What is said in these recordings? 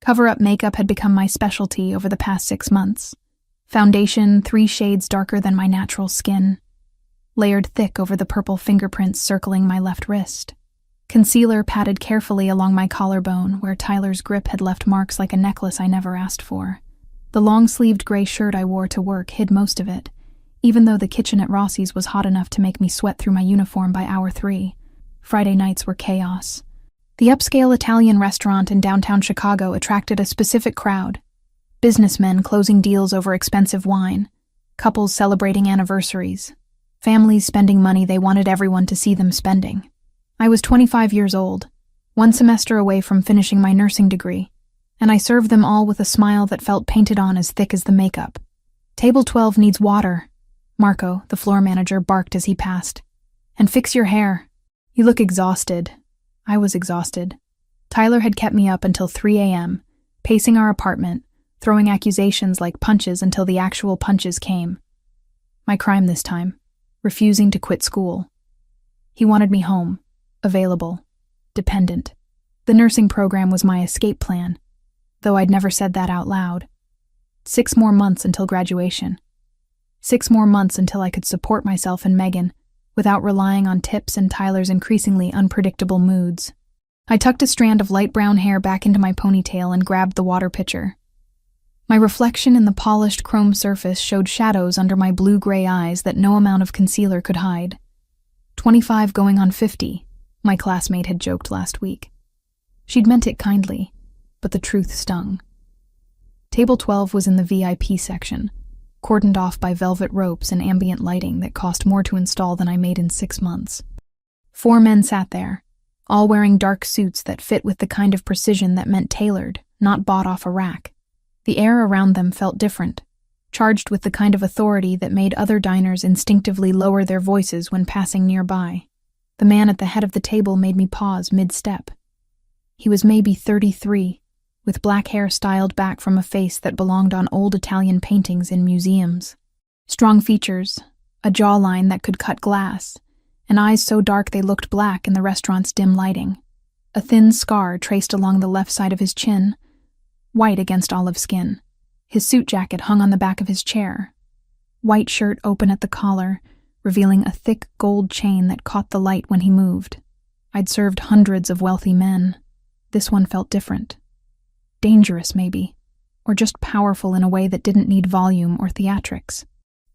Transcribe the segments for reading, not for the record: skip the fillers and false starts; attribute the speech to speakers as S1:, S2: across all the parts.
S1: Cover-up makeup had become my specialty over the past 6 months. Foundation 3 shades darker than my natural skin, layered thick over the purple fingerprints circling my left wrist. Concealer patted carefully along my collarbone where Tyler's grip had left marks like a necklace I never asked for. The long-sleeved gray shirt I wore to work hid most of it, even though the kitchen at Rossi's was hot enough to make me sweat through my uniform by hour 3. Friday nights were chaos. The upscale Italian restaurant in downtown Chicago attracted a specific crowd. Businessmen closing deals over expensive wine, couples celebrating anniversaries, families spending money they wanted everyone to see them spending. I was 25 years old, 1 semester away from finishing my nursing degree, and I served them all with a smile that felt painted on as thick as the makeup. "Table 12 needs water," Marco, the floor manager, barked as he passed. "And fix your hair. You look exhausted." I was exhausted. Tyler had kept me up until 3 a.m., pacing our apartment, throwing accusations like punches until the actual punches came. My crime this time, refusing to quit school. He wanted me home, available, dependent. The nursing program was my escape plan, though I'd never said that out loud. 6 more months until graduation. 6 more months until I could support myself and Megan without relying on tips and Tyler's increasingly unpredictable moods. I tucked a strand of light brown hair back into my ponytail and grabbed the water pitcher. My reflection in the polished chrome surface showed shadows under my blue-gray eyes that no amount of concealer could hide. 25 going on 50, my classmate had joked last week. She'd meant it kindly, but the truth stung. Table 12 was in the VIP section, cordoned off by velvet ropes and ambient lighting that cost more to install than I made in 6 months. 4 men sat there, all wearing dark suits that fit with the kind of precision that meant tailored, not bought off a rack. The air around them felt different, charged with the kind of authority that made other diners instinctively lower their voices when passing nearby. The man at the head of the table made me pause mid-step. He was maybe 33, with black hair styled back from a face that belonged on old Italian paintings in museums. Strong features, a jawline that could cut glass, and eyes so dark they looked black in the restaurant's dim lighting. A thin scar traced along the left side of his chin, white against olive skin. His suit jacket hung on the back of his chair. White shirt open at the collar, revealing a thick gold chain that caught the light when he moved. I'd served hundreds of wealthy men. This one felt different. Dangerous, maybe, or just powerful in a way that didn't need volume or theatrics.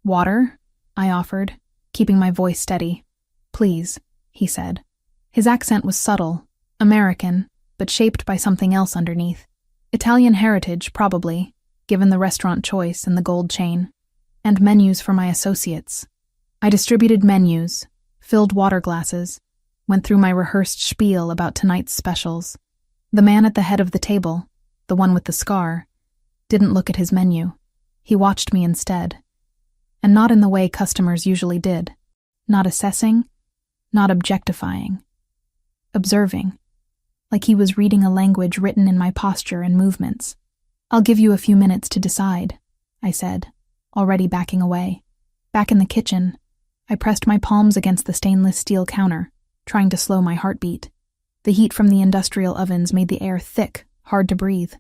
S1: "Water?" I offered, keeping my voice steady. "Please," he said. His accent was subtle, American, but shaped by something else underneath. Italian heritage, probably, given the restaurant choice and the gold chain. And menus for my associates. I distributed menus, filled water glasses, went through my rehearsed spiel about tonight's specials. The man at the head of the table, the one with the scar, didn't look at his menu. He watched me instead. And not in the way customers usually did. Not assessing, not objectifying. Observing. Like he was reading a language written in my posture and movements. "I'll give you a few minutes to decide," I said, already backing away. Back in the kitchen, I pressed my palms against the stainless steel counter, trying to slow my heartbeat. The heat from the industrial ovens made the air thick, hard to breathe.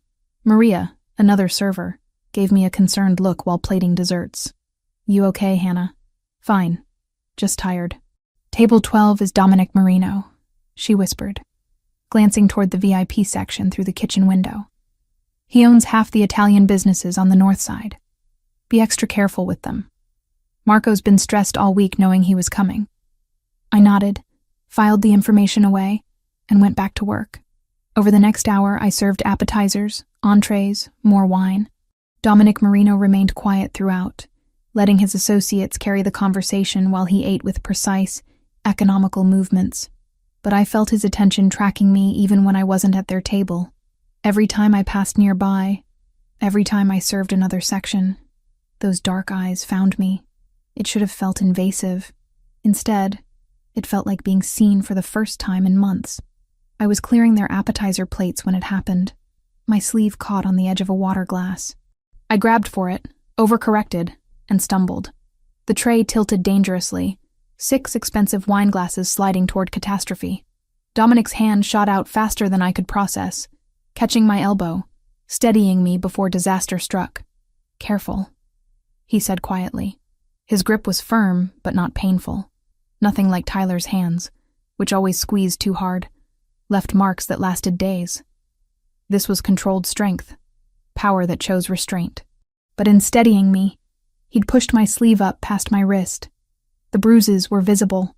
S1: Maria, another server, gave me a concerned look while plating desserts. "You okay, Hannah?" "Fine. Just tired." "Table 12 is Dominic Marino," she whispered, glancing toward the VIP section through the kitchen window. "He owns half the Italian businesses on the north side. Be extra careful with them. Marco's been stressed all week knowing he was coming." I nodded, filed the information away, and went back to work. Over the next hour, I served appetizers, entrees, more wine. Dominic Marino remained quiet throughout, letting his associates carry the conversation while he ate with precise, economical movements. But I felt his attention tracking me even when I wasn't at their table. Every time I passed nearby, every time I served another section, those dark eyes found me. It should have felt invasive. Instead, it felt like being seen for the first time in months. I was clearing their appetizer plates when it happened. My sleeve caught on the edge of a water glass. I grabbed for it, overcorrected, and stumbled. The tray tilted dangerously, 6 expensive wine glasses sliding toward catastrophe. Dominic's hand shot out faster than I could process, catching my elbow, steadying me before disaster struck. "Careful," he said quietly. His grip was firm, but not painful. Nothing like Tyler's hands, which always squeezed too hard, left marks that lasted days. This was controlled strength, power that chose restraint. But in steadying me, he'd pushed my sleeve up past my wrist. The bruises were visible,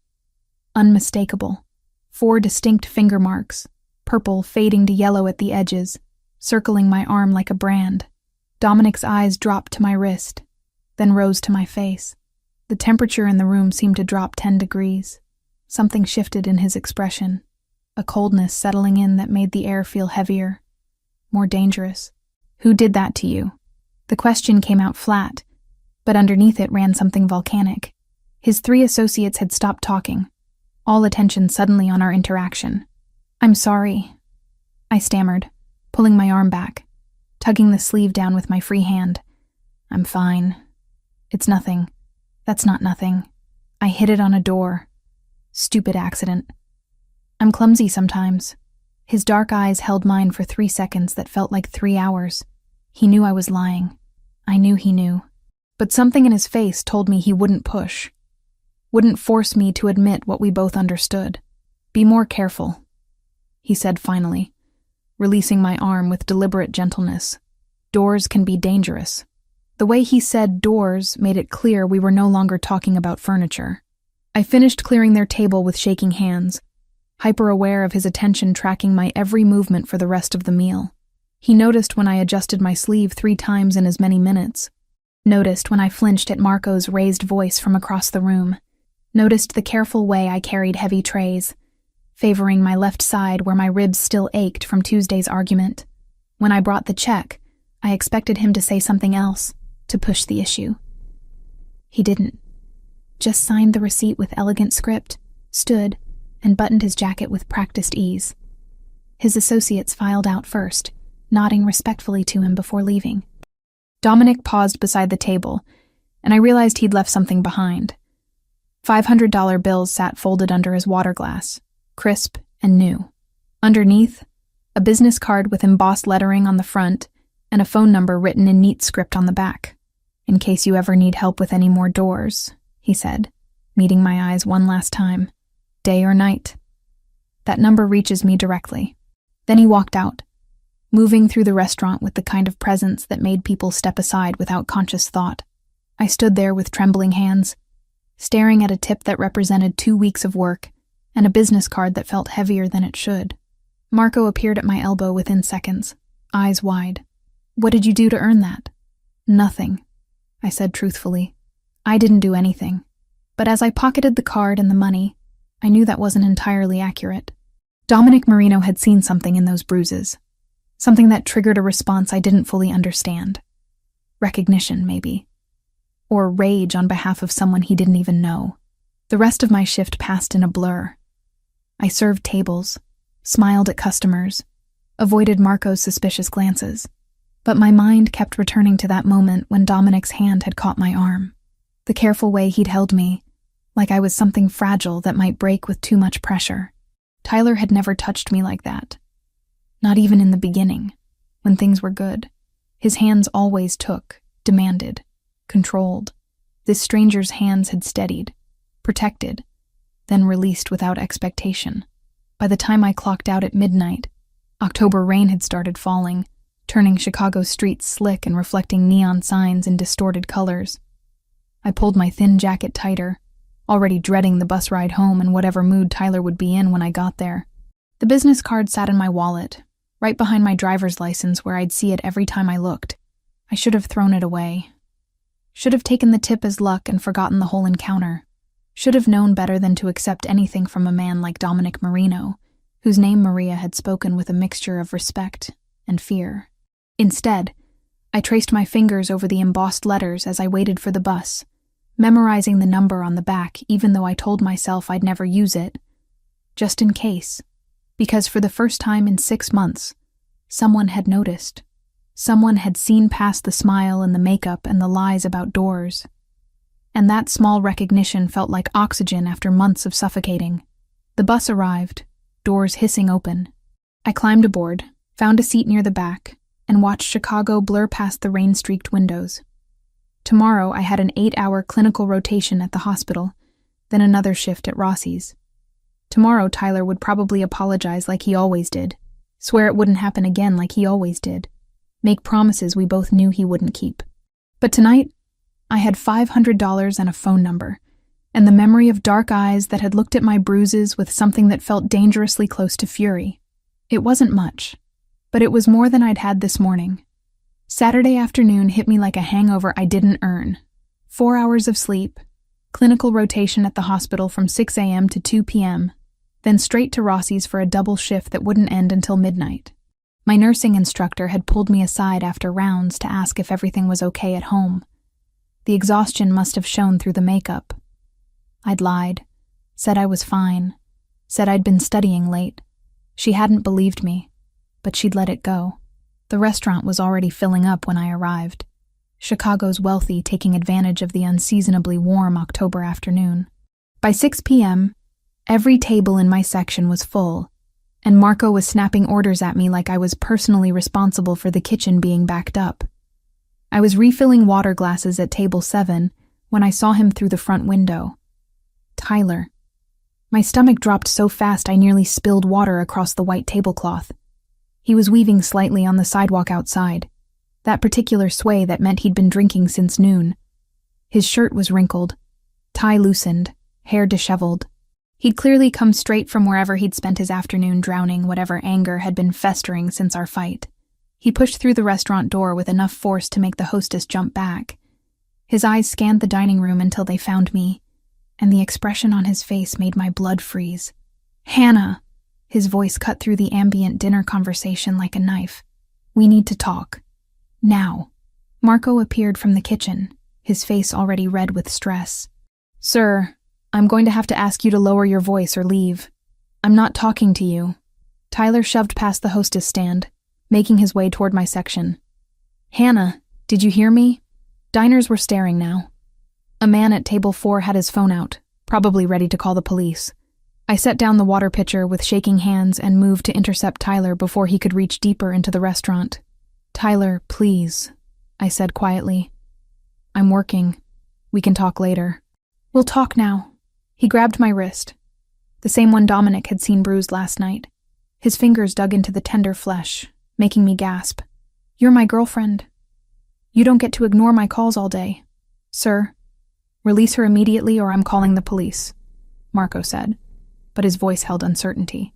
S1: unmistakable. 4 distinct finger marks, purple fading to yellow at the edges, circling my arm like a brand. Dominic's eyes dropped to my wrist, then rose to my face. The temperature in the room seemed to drop 10 degrees. Something shifted in his expression, a coldness settling in that made the air feel heavier, more dangerous. "Who did that to you?" The question came out flat, but underneath it ran something volcanic. His 3 associates had stopped talking, all attention suddenly on our interaction. "I'm sorry," I stammered, pulling my arm back, tugging the sleeve down with my free hand. "I'm fine. It's nothing. That's not nothing. I hit it on a door. Stupid accident. I'm clumsy sometimes." His dark eyes held mine for 3 seconds that felt like 3 hours. He knew I was lying. I knew he knew. But something in his face told me he wouldn't push, wouldn't force me to admit what we both understood. "Be more careful," he said finally, releasing my arm with deliberate gentleness. "Doors can be dangerous." The way he said doors made it clear we were no longer talking about furniture. I finished clearing their table with shaking hands, hyper-aware of his attention tracking my every movement for the rest of the meal. He noticed when I adjusted my sleeve 3 times in as many minutes. Noticed when I flinched at Marco's raised voice from across the room. Noticed the careful way I carried heavy trays, favoring my left side where my ribs still ached from Tuesday's argument. When I brought the check, I expected him to say something else, to push the issue. He didn't. Just signed the receipt with elegant script, stood, and buttoned his jacket with practiced ease. His associates filed out first, nodding respectfully to him before leaving. Dominic paused beside the table, and I realized he'd left something behind. $500 bills sat folded under his water glass, crisp and new. Underneath, a business card with embossed lettering on the front and a phone number written in neat script on the back. "In case you ever need help with any more doors," he said, meeting my eyes one last time. "Day or night. That number reaches me directly." Then he walked out, moving through the restaurant with the kind of presence that made people step aside without conscious thought. I stood there with trembling hands, staring at a tip that represented 2 weeks of work and a business card that felt heavier than it should. Marco appeared at my elbow within seconds, eyes wide. "What did you do to earn that?" "Nothing," I said truthfully. "I didn't do anything." But as I pocketed the card and the money, I knew that wasn't entirely accurate. Dominic Marino had seen something in those bruises. Something that triggered a response I didn't fully understand. Recognition, maybe. Or rage on behalf of someone he didn't even know. The rest of my shift passed in a blur. I served tables, smiled at customers, avoided Marco's suspicious glances. But my mind kept returning to that moment when Dominic's hand had caught my arm. The careful way he'd held me, like I was something fragile that might break with too much pressure. Tyler had never touched me like that. Not even in the beginning, when things were good. His hands always took, demanded, controlled. This stranger's hands had steadied, protected, then released without expectation. By the time I clocked out at midnight, October rain had started falling, turning Chicago's streets slick and reflecting neon signs in distorted colors. I pulled my thin jacket tighter, already dreading the bus ride home and whatever mood Tyler would be in when I got there. The business card sat in my wallet, right behind my driver's license where I'd see it every time I looked. I should have thrown it away. Should have taken the tip as luck and forgotten the whole encounter. Should have known better than to accept anything from a man like Dominic Marino, whose name Maria had spoken with a mixture of respect and fear. Instead, I traced my fingers over the embossed letters as I waited for the bus, memorizing the number on the back even though I told myself I'd never use it, just in case, because for the first time in 6 months, someone had noticed. Someone had seen past the smile and the makeup and the lies about doors. And that small recognition felt like oxygen after months of suffocating. The bus arrived, doors hissing open. I climbed aboard, found a seat near the back, and watched Chicago blur past the rain-streaked windows. Tomorrow I had an 8-hour clinical rotation at the hospital, then another shift at Rossi's. Tomorrow Tyler would probably apologize like he always did, swear it wouldn't happen again like he always did, make promises we both knew he wouldn't keep. But tonight, I had $500 and a phone number, and the memory of dark eyes that had looked at my bruises with something that felt dangerously close to fury. It wasn't much, but it was more than I'd had this morning. Saturday afternoon hit me like a hangover I didn't earn. 4 hours of sleep, clinical rotation at the hospital from 6 a.m. to 2 p.m., then straight to Rossi's for a double shift that wouldn't end until midnight. My nursing instructor had pulled me aside after rounds to ask if everything was okay at home. The exhaustion must have shown through the makeup. I'd lied, said I was fine, said I'd been studying late. She hadn't believed me, but she'd let it go. The restaurant was already filling up when I arrived, Chicago's wealthy taking advantage of the unseasonably warm October afternoon. By 6 p.m., every table in my section was full, and Marco was snapping orders at me like I was personally responsible for the kitchen being backed up. I was refilling water glasses at table 7 when I saw him through the front window. Tyler. My stomach dropped so fast I nearly spilled water across the white tablecloth. He was weaving slightly on the sidewalk outside, that particular sway that meant he'd been drinking since noon. His shirt was wrinkled, tie loosened, hair disheveled. He'd clearly come straight from wherever he'd spent his afternoon drowning whatever anger had been festering since our fight. He pushed through the restaurant door with enough force to make the hostess jump back. His eyes scanned the dining room until they found me, and the expression on his face made my blood freeze. "Hannah!" His voice cut through the ambient dinner conversation like a knife. "We need to talk. Now." Marco appeared from the kitchen, his face already red with stress. "Sir, I'm going to have to ask you to lower your voice or leave. I'm not talking to you." Tyler shoved past the hostess stand, making his way toward my section. "Hannah, did you hear me?" Diners were staring now. A man at table 4 had his phone out, probably ready to call the police. I set down the water pitcher with shaking hands and moved to intercept Tyler before he could reach deeper into the restaurant. "Tyler, please," I said quietly. "I'm working. We can talk later." "We'll talk now." He grabbed my wrist, the same one Dominic had seen bruised last night. His fingers dug into the tender flesh, making me gasp. "You're my girlfriend. You don't get to ignore my calls all day." "Sir, release her immediately or I'm calling the police," Marco said, but his voice held uncertainty.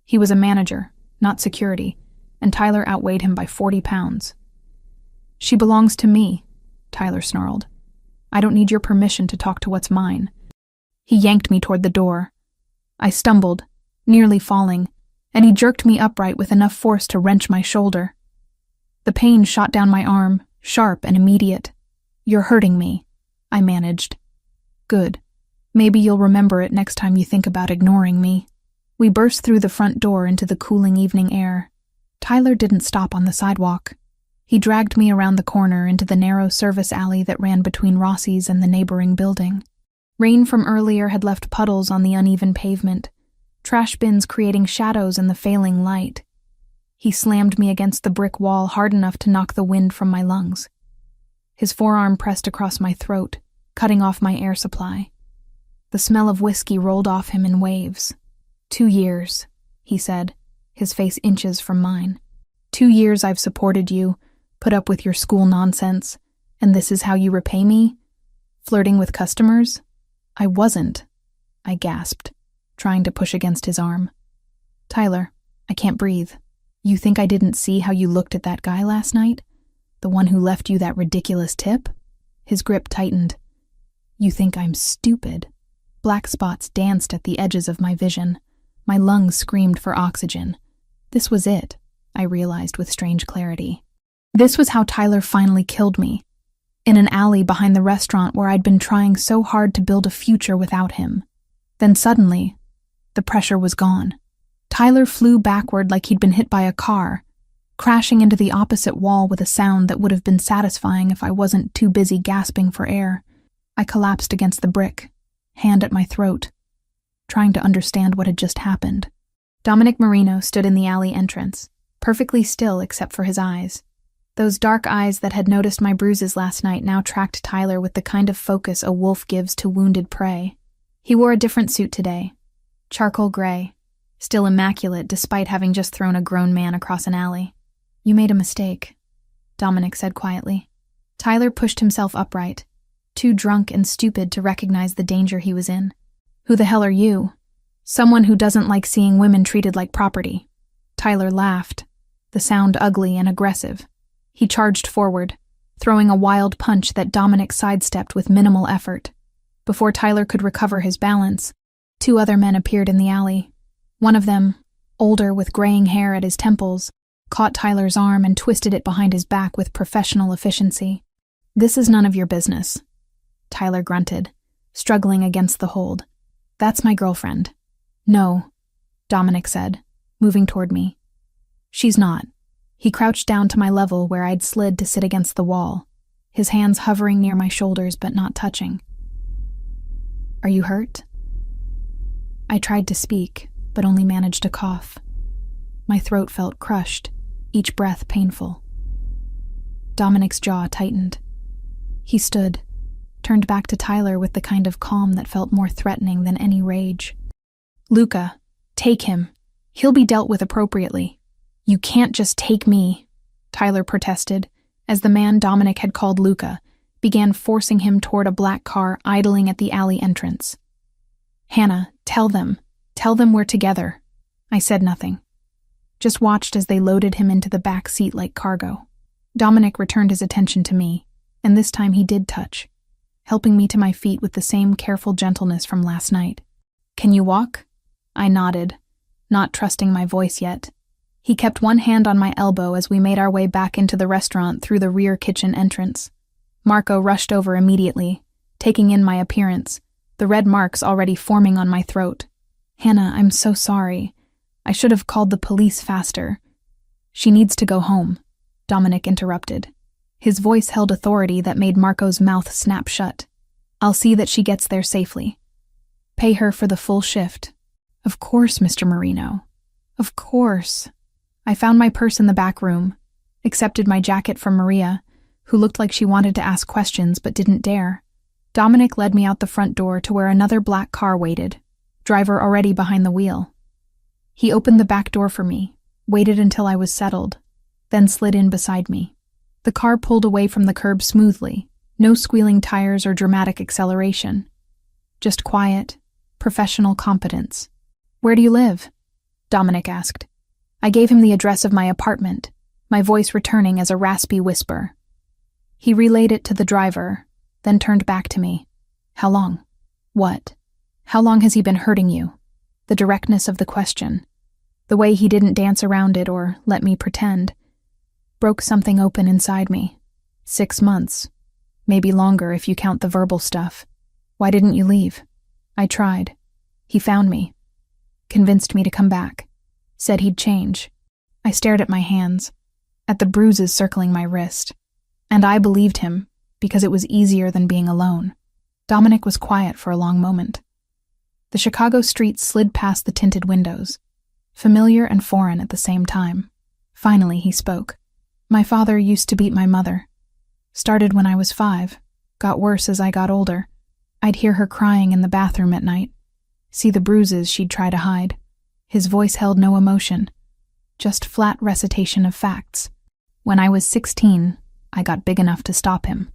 S1: He was a manager, not security, and Tyler outweighed him by 40 pounds. "She belongs to me," Tyler snarled. "I don't need your permission to talk to what's mine." He yanked me toward the door. I stumbled, nearly falling, and he jerked me upright with enough force to wrench my shoulder. The pain shot down my arm, sharp and immediate. "You're hurting me," I managed. "Good. Maybe you'll remember it next time you think about ignoring me." We burst through the front door into the cooling evening air. Tyler didn't stop on the sidewalk. He dragged me around the corner into the narrow service alley that ran between Rossi's and the neighboring building. Rain from earlier had left puddles on the uneven pavement, trash bins creating shadows in the failing light. He slammed me against the brick wall hard enough to knock the wind from my lungs. His forearm pressed across my throat, cutting off my air supply. The smell of whiskey rolled off him in waves. 2 years, he said, his face inches from mine. 2 years I've supported you, put up with your school nonsense, and this is how you repay me? Flirting with customers? I wasn't, I gasped, trying to push against his arm. "Tyler, I can't breathe. You think I didn't see how you looked at that guy last night? The one who left you that ridiculous tip?" His grip tightened. "You think I'm stupid?" Black spots danced at the edges of my vision. My lungs screamed for oxygen. This was it, I realized with strange clarity. This was how Tyler finally killed me. In an alley behind the restaurant where I'd been trying so hard to build a future without him. Then suddenly, the pressure was gone. Tyler flew backward like he'd been hit by a car, crashing into the opposite wall with a sound that would have been satisfying if I wasn't too busy gasping for air. I collapsed against the brick, hand at my throat, trying to understand what had just happened. Dominic Marino stood in the alley entrance, perfectly still except for his eyes. Those dark eyes that had noticed my bruises last night now tracked Tyler with the kind of focus a wolf gives to wounded prey. He wore a different suit today, charcoal gray, still immaculate despite having just thrown a grown man across an alley. "You made a mistake," Dominic said quietly. Tyler pushed himself upright, too drunk and stupid to recognize the danger he was in. "Who the hell are you?" "Someone who doesn't like seeing women treated like property." Tyler laughed, the sound ugly and aggressive. He charged forward, throwing a wild punch that Dominic sidestepped with minimal effort. Before Tyler could recover his balance, 2 other men appeared in the alley. One of them, older with graying hair at his temples, caught Tyler's arm and twisted it behind his back with professional efficiency. "This is none of your business," Tyler grunted, struggling against the hold. "That's my girlfriend." "No," Dominic said, moving toward me. "She's not." He crouched down to my level where I'd slid to sit against the wall, his hands hovering near my shoulders but not touching. "Are you hurt?" I tried to speak, but only managed to cough. My throat felt crushed, each breath painful. Dominic's jaw tightened. He stood, turned back to Tyler with the kind of calm that felt more threatening than any rage. "Luca, take him. He'll be dealt with appropriately." "You can't just take me," Tyler protested, as the man Dominic had called Luca began forcing him toward a black car idling at the alley entrance. "Hannah, tell them we're together." I said nothing, just watched as they loaded him into the back seat like cargo. Dominic returned his attention to me, and this time he did touch, helping me to my feet with the same careful gentleness from last night. "Can you walk?" I nodded, not trusting my voice yet. He kept one hand on my elbow as we made our way back into the restaurant through the rear kitchen entrance. Marco rushed over immediately, taking in my appearance, the red marks already forming on my throat. "Hannah, I'm so sorry. I should have called the police faster." "She needs to go home," Dominic interrupted. His voice held authority that made Marco's mouth snap shut. "I'll see that she gets there safely. Pay her for the full shift." "Of course, Mr. Marino. Of course." I found my purse in the back room, accepted my jacket from Maria, who looked like she wanted to ask questions but didn't dare. Dominic led me out the front door to where another black car waited, driver already behind the wheel. He opened the back door for me, waited until I was settled, then slid in beside me. The car pulled away from the curb smoothly, no squealing tires or dramatic acceleration. Just quiet, professional competence. "Where do you live?" Dominic asked. I gave him the address of my apartment, my voice returning as a raspy whisper. He relayed it to the driver, then turned back to me. "How long?" "What? How long has he been hurting you?" The directness of the question, the way he didn't dance around it or let me pretend, broke something open inside me. 6 months. Maybe longer if you count the verbal stuff. "Why didn't you leave?" "I tried. He found me. Convinced me to come back. Said he'd change." I stared at my hands, at the bruises circling my wrist. And I believed him, because it was easier than being alone. Dominic was quiet for a long moment. The Chicago streets slid past the tinted windows, familiar and foreign at the same time. Finally he spoke. "My father used to beat my mother. Started when I was 5, got worse as I got older. I'd hear her crying in the bathroom at night, see the bruises she'd try to hide." His voice held no emotion, just flat recitation of facts. "When I was 16, I got big enough to stop him.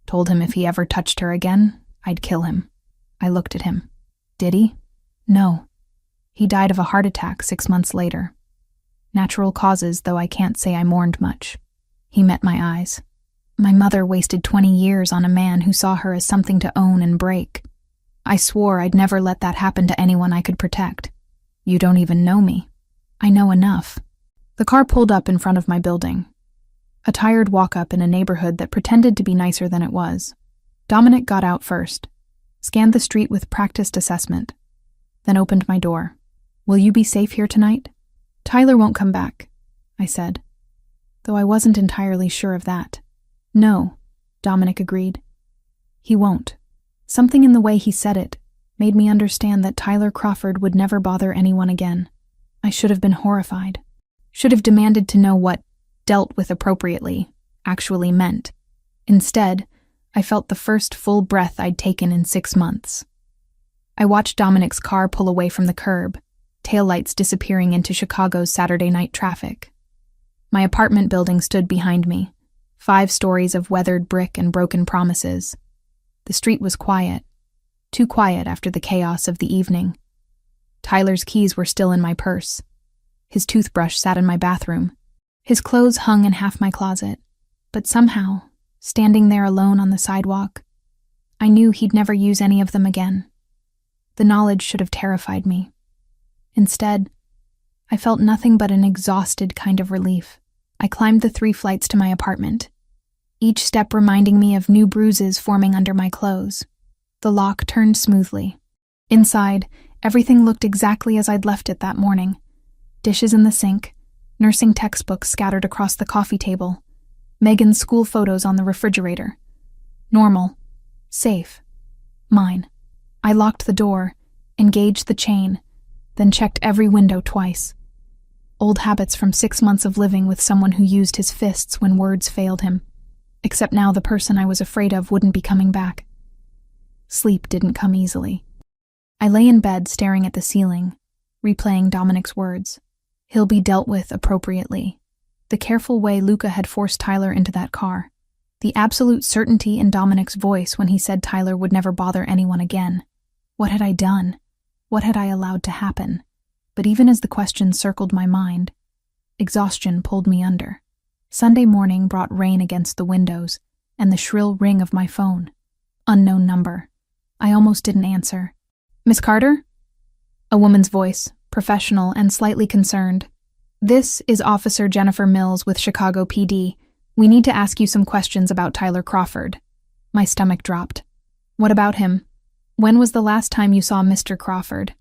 S1: Told him if he ever touched her again, I'd kill him." I looked at him. "Did he?" "No. He died of a heart attack 6 months later. Natural causes, though I can't say I mourned much." He met my eyes. "My mother wasted 20 years on a man who saw her as something to own and break. I swore I'd never let that happen to anyone I could protect. You don't even know me." "I know enough." The car pulled up in front of my building. A tired walk-up in a neighborhood that pretended to be nicer than it was. Dominic got out first, scanned the street with practiced assessment, then opened my door. "Will you be safe here tonight?" "Tyler won't come back," I said, though I wasn't entirely sure of that. "No," Dominic agreed. "He won't." Something in the way he said it made me understand that Tyler Crawford would never bother anyone again. I should have been horrified. Should have demanded to know what dealt with appropriately, actually meant. Instead, I felt the first full breath I'd taken in 6 months. I watched Dominic's car pull away from the curb, taillights disappearing into Chicago's Saturday night traffic. My apartment building stood behind me, 5 stories of weathered brick and broken promises. The street was quiet, too quiet after the chaos of the evening. Tyler's keys were still in my purse. His toothbrush sat in my bathroom. His clothes hung in half my closet. But somehow, standing there alone on the sidewalk, I knew he'd never use any of them again. The knowledge should have terrified me. Instead, I felt nothing but an exhausted kind of relief. I climbed the 3 flights to my apartment, each step reminding me of new bruises forming under my clothes. The lock turned smoothly. Inside, everything looked exactly as I'd left it that morning. Dishes in the sink, nursing textbooks scattered across the coffee table, Megan's school photos on the refrigerator. Normal. Safe. Mine. I locked the door, engaged the chain, then checked every window twice. Old habits from 6 months of living with someone who used his fists when words failed him. Except now the person I was afraid of wouldn't be coming back. Sleep didn't come easily. I lay in bed staring at the ceiling, replaying Dominic's words. He'll be dealt with appropriately. The careful way Luca had forced Tyler into that car. The absolute certainty in Dominic's voice when he said Tyler would never bother anyone again. What had I done? What had I allowed to happen? But even as the question circled my mind, exhaustion pulled me under. Sunday morning brought rain against the windows and the shrill ring of my phone. Unknown number. I almost didn't answer. "Miss Carter?" A woman's voice, professional and slightly concerned. "This is Officer Jennifer Mills with Chicago PD. We need to ask you some questions about Tyler Crawford." My stomach dropped. "What about him? When was the last time you saw Mr. Crawford?"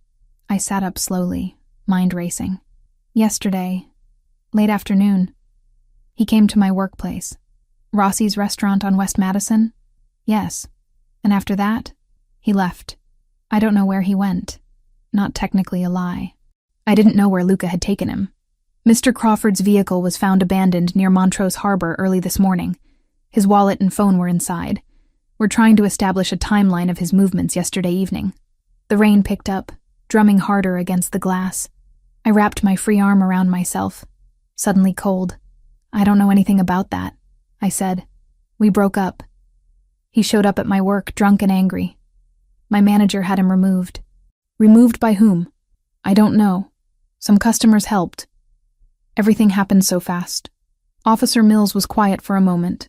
S1: I sat up slowly, mind racing. "Yesterday. Late afternoon. He came to my workplace. Rossi's restaurant on West Madison? Yes. And after that, he left. I don't know where he went. Not technically a lie. I didn't know where Luca had taken him. Mr. Crawford's vehicle was found abandoned near Montrose Harbor early this morning. His wallet and phone were inside. We're trying to establish a timeline of his movements yesterday evening." The rain picked up, drumming harder against the glass. I wrapped my free arm around myself, suddenly cold. "I don't know anything about that," I said. "We broke up. He showed up at my work drunk and angry. My manager had him removed." "Removed by whom?" "I don't know. Some customers helped. Everything happened so fast." Officer Mills was quiet for a moment.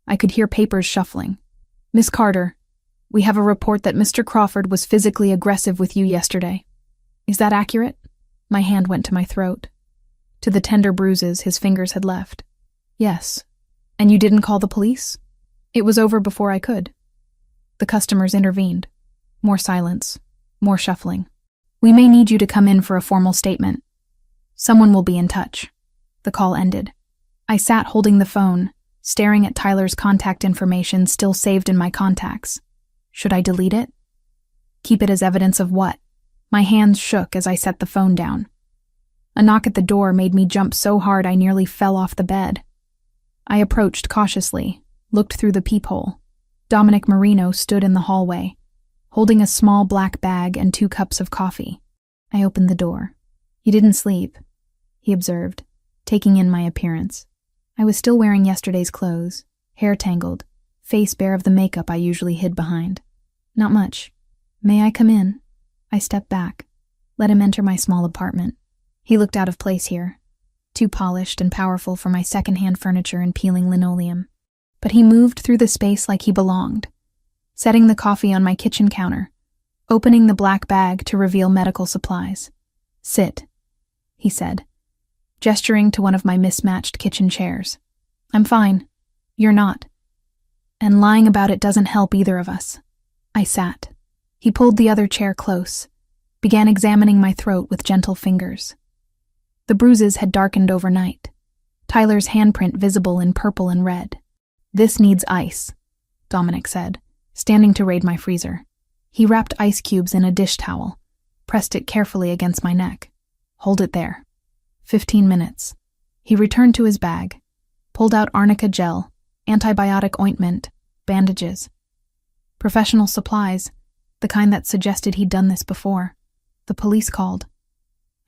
S1: I could hear papers shuffling. "Miss Carter, we have a report that Mr. Crawford was physically aggressive with you yesterday. Is that accurate?" My hand went to my throat. To the tender bruises his fingers had left. "Yes. And you didn't call the police?" "It was over before I could." The customers intervened. More silence. More shuffling. "We may need you to come in for a formal statement. Someone will be in touch." The call ended. I sat holding the phone, staring at Tyler's contact information still saved in my contacts. Should I delete it? Keep it as evidence of what? My hands shook as I set the phone down. A knock at the door made me jump so hard I nearly fell off the bed. I approached cautiously, looked through the peephole. Dominic Marino stood in the hallway, holding a small black bag and 2 cups of coffee. I opened the door. "You didn't sleep," he observed, taking in my appearance. I was still wearing yesterday's clothes, hair tangled, face bare of the makeup I usually hid behind. "Not much. May I come in?" I stepped back, let him enter my small apartment. He looked out of place here, too polished and powerful for my second-hand furniture and peeling linoleum. But he moved through the space like he belonged, setting the coffee on my kitchen counter, opening the black bag to reveal medical supplies. "Sit," he said, gesturing to one of my mismatched kitchen chairs. "I'm fine. You're not. And lying about it doesn't help either of us." I sat. He pulled the other chair close, began examining my throat with gentle fingers. The bruises had darkened overnight, Tyler's handprint visible in purple and red. "This needs ice," Dominic said, standing to raid my freezer. He wrapped ice cubes in a dish towel, pressed it carefully against my neck. "Hold it there." 15 minutes. He returned to his bag, Pulled out arnica gel, antibiotic ointment, bandages. Professional supplies, the kind that suggested he'd done this before. The police called.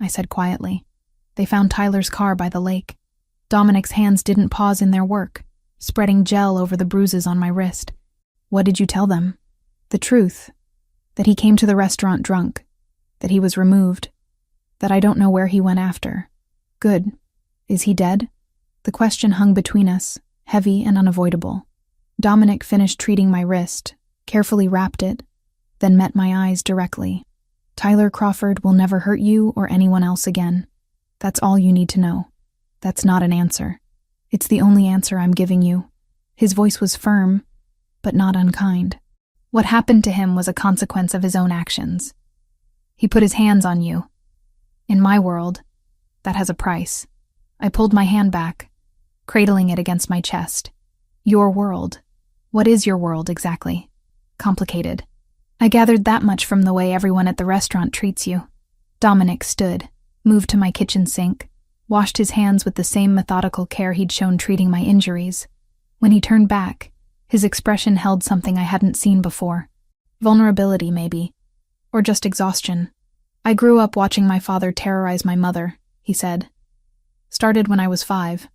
S1: I said quietly. They found Tyler's car by the lake. Dominic's hands didn't pause in their work, spreading gel over the bruises on my wrist. What did you tell them? The truth. That he came to the restaurant drunk. That he was removed. That I don't know where he went after. Good. Is he dead? The question hung between us, heavy and unavoidable. Dominic finished treating my wrist, carefully wrapped it, then met my eyes directly. Tyler Crawford will never hurt you or anyone else again. That's all you need to know. That's not an answer. It's the only answer I'm giving you. His voice was firm, but not unkind. What happened to him was a consequence of his own actions. He put his hands on you. In my world, that has a price. I pulled my hand back, cradling it against my chest. Your world. What is your world exactly? Complicated. I gathered that much from the way everyone at the restaurant treats you. Dominic stood, moved to my kitchen sink, washed his hands with the same methodical care he'd shown treating my injuries. When he turned back, his expression held something I hadn't seen before. Vulnerability, maybe. Or just exhaustion. I grew up watching my father terrorize my mother, he said. Started when I was 5.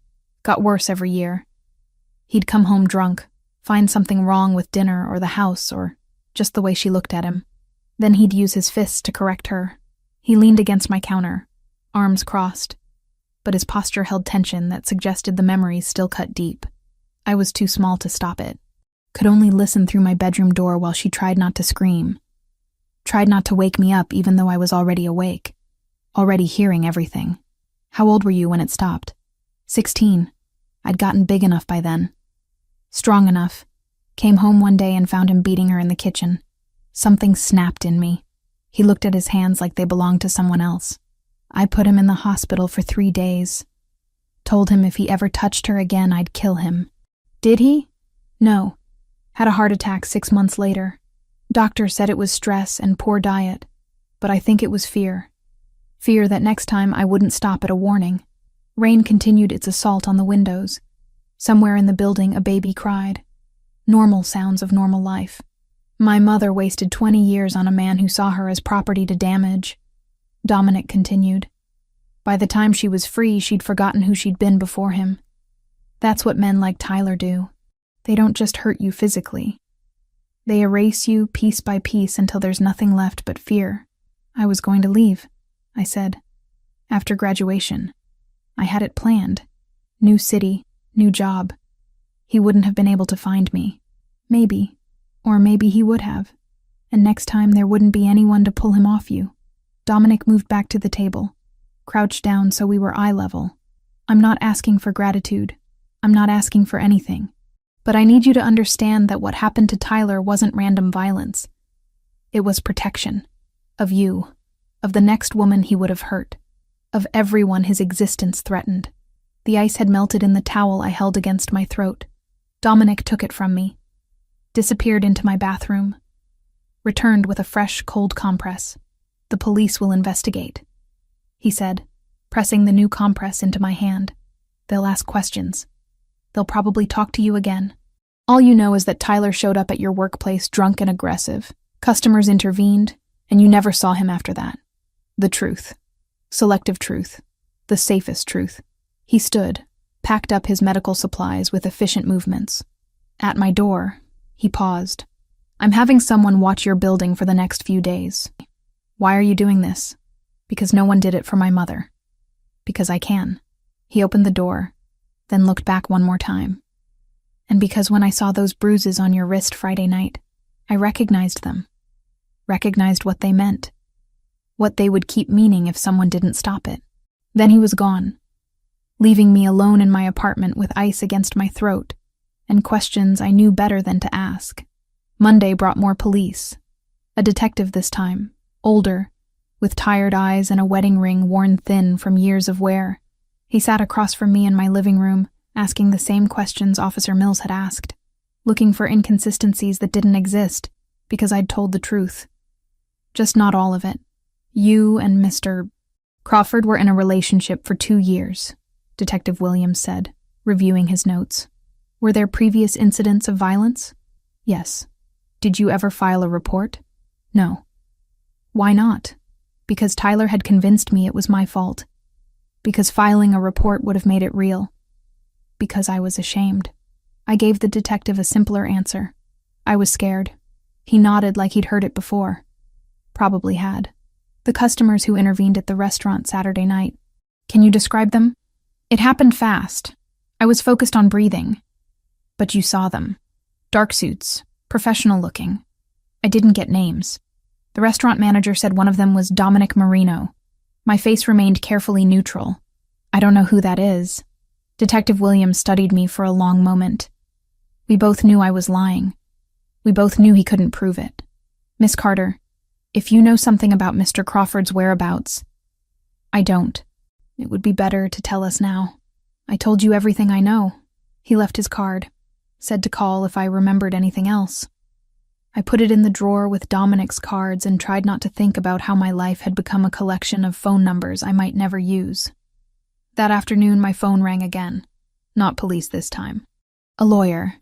S1: Got worse every year. He'd come home drunk, find something wrong with dinner or the house or just the way she looked at him. Then he'd use his fists to correct her. He leaned against my counter, arms crossed, but his posture held tension that suggested the memories still cut deep. I was too small to stop it. Could only listen through my bedroom door while she tried not to scream. Tried not to wake me up even though I was already awake, already hearing everything. How old were you when it stopped? 16. I'd gotten big enough by then. Strong enough. Came home one day and found him beating her in the kitchen. Something snapped in me. He looked at his hands like they belonged to someone else. I put him in the hospital for 3 days. Told him if he ever touched her again, I'd kill him. Did he? No. Had a heart attack 6 months later. Doctor said it was stress and poor diet, but I think it was fear. Fear that next time I wouldn't stop at a warning. Rain continued its assault on the windows. Somewhere in the building, a baby cried. Normal sounds of normal life. My mother wasted 20 years on a man who saw her as property to damage. Dominic continued. By the time she was free, she'd forgotten who she'd been before him. That's what men like Tyler do. They don't just hurt you physically. They erase you piece by piece until there's nothing left but fear. I was going to leave, I said. After graduation. I had it planned. New city, new job. He wouldn't have been able to find me. Maybe. Or maybe he would have. And next time there wouldn't be anyone to pull him off you. Dominic moved back to the table, crouched down so we were eye level. I'm not asking for gratitude. I'm not asking for anything. But I need you to understand that what happened to Tyler wasn't random violence. It was protection. Of you. Of the next woman he would have hurt. Of everyone his existence threatened. The ice had melted in the towel I held against my throat. Dominic took it from me. Disappeared into my bathroom. Returned with a fresh, cold compress. The police will investigate, he said, pressing the new compress into my hand. They'll ask questions. They'll probably talk to you again. All you know is that Tyler showed up at your workplace drunk and aggressive. Customers intervened, and you never saw him after that. The truth. Selective truth. The safest truth. He stood, packed up his medical supplies with efficient movements. At my door, he paused. I'm having someone watch your building for the next few days. Why are you doing this? Because no one did it for my mother. Because I can. He opened the door, then looked back one more time. And because when I saw those bruises on your wrist Friday night, I recognized them. Recognized what they meant. What they would keep meaning if someone didn't stop it. Then he was gone, leaving me alone in my apartment with ice against my throat and questions I knew better than to ask. Monday brought more police. A detective this time, older, with tired eyes and a wedding ring worn thin from years of wear. He sat across from me in my living room, asking the same questions Officer Mills had asked, looking for inconsistencies that didn't exist because I'd told the truth. Just not all of it. You and Mr. Crawford were in a relationship for 2 years, Detective Williams said. reviewing his notes. Were there previous incidents of violence? Yes. Did you ever file a report? No. Why not? Because Tyler had convinced me it was my fault. Because filing a report would have made it real. Because I was ashamed. I gave the detective a simpler answer. I was scared. He nodded like he'd heard it before. Probably had. The customers who intervened at the restaurant Saturday night. Can you describe them? It happened fast. I was focused on breathing. But you saw them. Dark suits, professional looking. I didn't get names. The restaurant manager said one of them was Dominic Marino. My face remained carefully neutral. I don't know who that is. Detective Williams studied me for a long moment. We both knew I was lying. We both knew he couldn't prove it. Miss Carter, if you know something about Mr. Crawford's whereabouts... I don't. It would be better to tell us now. I told you everything I know. He left his card. Said to call if I remembered anything else. I put it in the drawer with Dominic's cards and tried not to think about how my life had become a collection of phone numbers I might never use. That afternoon, my phone rang again. Not police this time. A lawyer.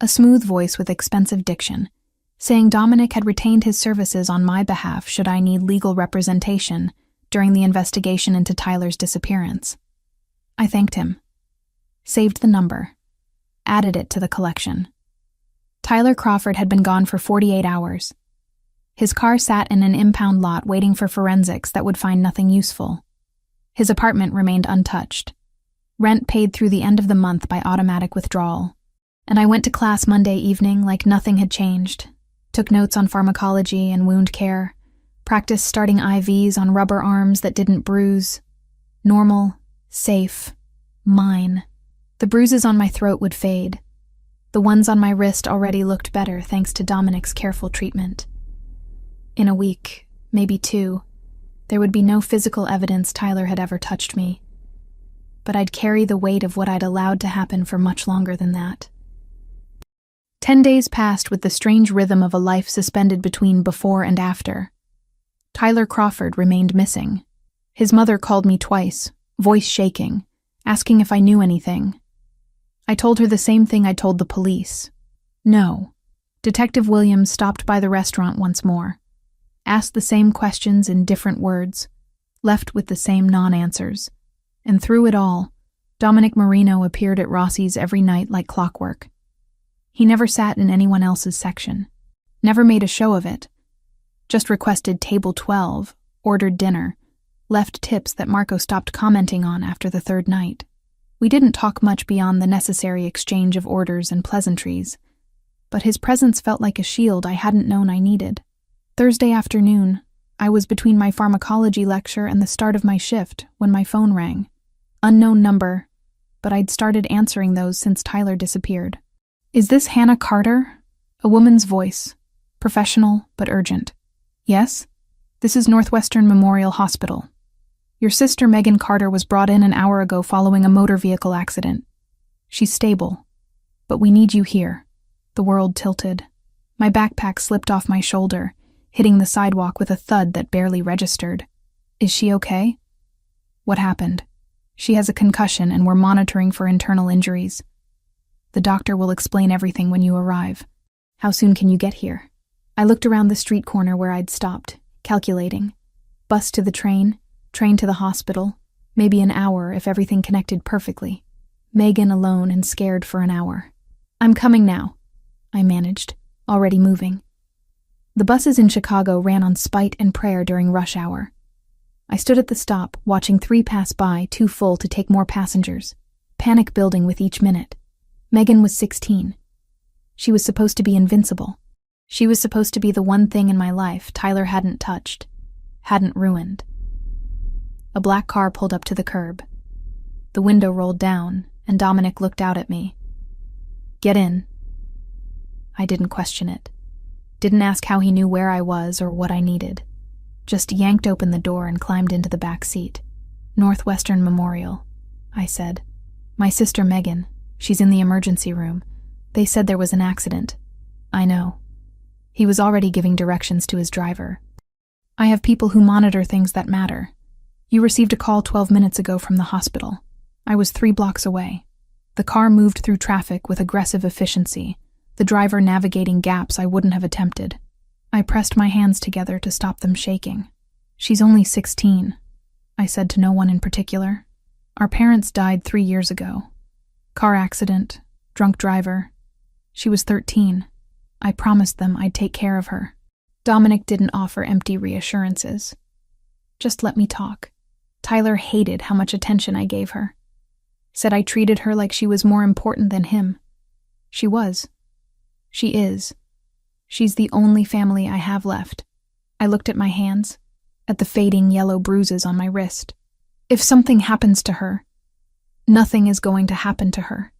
S1: A smooth voice with expensive diction, saying Dominic had retained his services on my behalf should I need legal representation during the investigation into Tyler's disappearance. I thanked him. Saved the number. Added it to the collection. Tyler Crawford had been gone for 48 hours. His car sat in an impound lot waiting for forensics that would find nothing useful. His apartment remained untouched. Rent paid through the end of the month by automatic withdrawal. And I went to class Monday evening like nothing had changed. Took notes on pharmacology and wound care. Practiced starting IVs on rubber arms that didn't bruise. Normal, safe, mine. The bruises on my throat would fade. The ones on my wrist already looked better thanks to Dominic's careful treatment. In a week, maybe 2, there would be no physical evidence Tyler had ever touched me. But I'd carry the weight of what I'd allowed to happen for much longer than that. 10 days passed with the strange rhythm of a life suspended between before and after. Tyler Crawford remained missing. His mother called me twice, voice shaking, asking if I knew anything. I told her the same thing I told the police. No. Detective Williams stopped by the restaurant once more. Asked the same questions in different words. Left with the same non-answers. And through it all, Dominic Marino appeared at Rossi's every night like clockwork. He never sat in anyone else's section. Never made a show of it. Just requested table 12, ordered dinner, left tips that Marco stopped commenting on after the 3rd night. We didn't talk much beyond the necessary exchange of orders and pleasantries, but his presence felt like a shield I hadn't known I needed. Thursday afternoon, I was between my pharmacology lecture and the start of my shift when my phone rang. Unknown number, but I'd started answering those since Tyler disappeared. Is this Hannah Carter? A woman's voice, professional but urgent. Yes? This is Northwestern Memorial Hospital. Your sister Megan Carter was brought in an hour ago following a motor vehicle accident. She's stable, but we need you here. The world tilted. My backpack slipped off my shoulder, hitting the sidewalk with a thud that barely registered. Is she okay? What happened? She has a concussion and we're monitoring for internal injuries. The doctor will explain everything when you arrive. How soon can you get here? I looked around the street corner where I'd stopped, calculating. Bus to the train to the hospital, maybe an hour if everything connected perfectly. Megan alone and scared for an hour. I'm coming now, I managed, already moving. The buses in Chicago ran on spite and prayer during rush hour. I stood at the stop, watching 3 pass by, too full to take more passengers, panic building with each minute. Megan was 16. She was supposed to be invincible. She was supposed to be the one thing in my life Tyler hadn't touched, hadn't ruined. A black car pulled up to the curb. The window rolled down, and Dominic looked out at me. Get in. I didn't question it. Didn't ask how he knew where I was or what I needed. Just yanked open the door and climbed into the back seat. Northwestern Memorial, I said. My sister Megan. She's in the emergency room. They said there was an accident. I know. He was already giving directions to his driver. I have people who monitor things that matter. You received a call 12 minutes ago from the hospital. I was 3 blocks away. The car moved through traffic with aggressive efficiency, the driver navigating gaps I wouldn't have attempted. I pressed my hands together to stop them shaking. "She's only 16, I said to no one in particular. "Our parents died 3 years ago. Car accident, drunk driver. She was 13. I promised them I'd take care of her." Dominic didn't offer empty reassurances. "Just let me talk." Tyler hated how much attention I gave her. Said I treated her like she was more important than him. She was. She is. She's the only family I have left. I looked at my hands, at the fading yellow bruises on my wrist. "If something happens to her, nothing is going to happen to her,"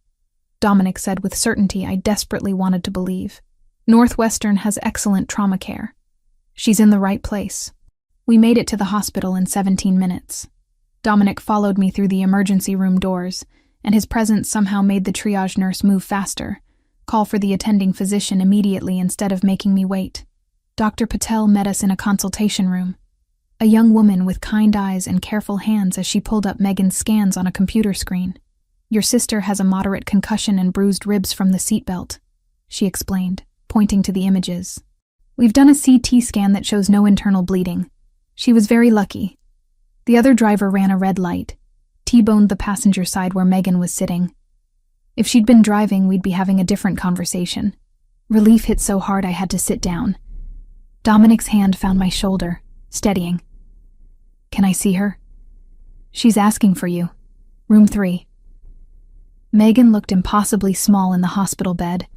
S1: Dominic said with certainty I desperately wanted to believe. "Northwestern has excellent trauma care. She's in the right place." We made it to the hospital in 17 minutes. Dominic followed me through the emergency room doors, and his presence somehow made the triage nurse move faster, call for the attending physician immediately instead of making me wait. Dr. Patel met us in a consultation room, a young woman with kind eyes and careful hands as she pulled up Megan's scans on a computer screen. "Your sister has a moderate concussion and bruised ribs from the seatbelt," she explained, pointing to the images. "We've done a CT scan that shows no internal bleeding. She was very lucky. The other driver ran a red light, T-boned the passenger side where Megan was sitting. If she'd been driving, we'd be having a different conversation." Relief hit so hard I had to sit down. Dominic's hand found my shoulder, steadying. "Can I see her?" "She's asking for you. Room 3. Megan looked impossibly small in the hospital bed,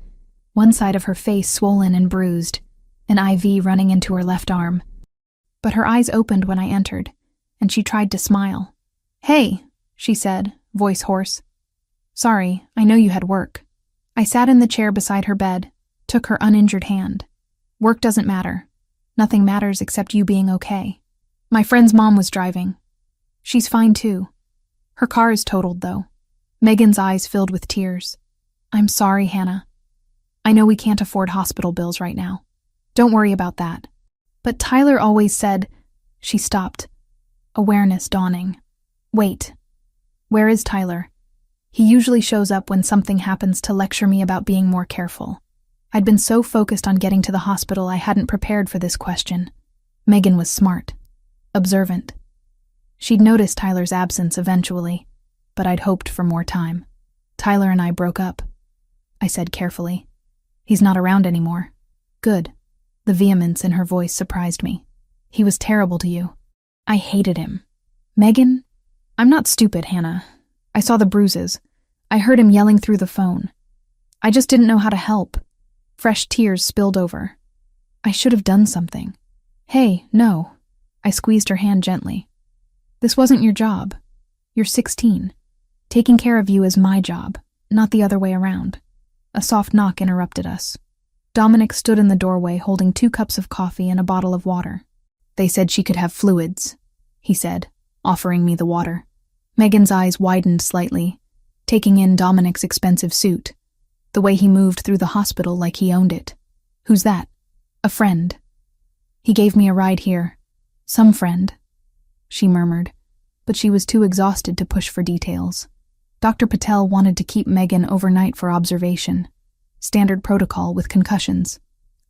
S1: one side of her face swollen and bruised, an IV running into her left arm. But her eyes opened when I entered, and she tried to smile. "Hey," she said, voice hoarse. "Sorry, I know you had work." I sat in the chair beside her bed, took her uninjured hand. "Work doesn't matter. Nothing matters except you being okay. My friend's mom was driving. She's fine too. Her car is totaled, though." Megan's eyes filled with tears. "I'm sorry, Hannah. I know we can't afford hospital bills right now. Don't worry about that. But Tyler always said—" She stopped, awareness dawning. "Wait. Where is Tyler? He usually shows up when something happens to lecture me about being more careful." I'd been so focused on getting to the hospital I hadn't prepared for this question. Megan was smart, observant. She'd noticed Tyler's absence eventually, but I'd hoped for more time. "Tyler and I broke up," I said carefully. "He's not around anymore." "Good." The vehemence in her voice surprised me. "He was terrible to you." "I hated him." "Megan? I'm not stupid, Hannah. I saw the bruises. I heard him yelling through the phone. I just didn't know how to help." Fresh tears spilled over. "I should have done something." "Hey, no." I squeezed her hand gently. "This wasn't your job. You're 16. Taking care of you is my job, not the other way around." A soft knock interrupted us. Dominic stood in the doorway holding 2 cups of coffee and a bottle of water. "They said she could have fluids," he said, offering me the water. Megan's eyes widened slightly, taking in Dominic's expensive suit, the way he moved through the hospital like he owned it. "Who's that?" "A friend. He gave me a ride here." "Some friend," she murmured, but she was too exhausted to push for details. Dr. Patel wanted to keep Megan overnight for observation. Standard protocol with concussions.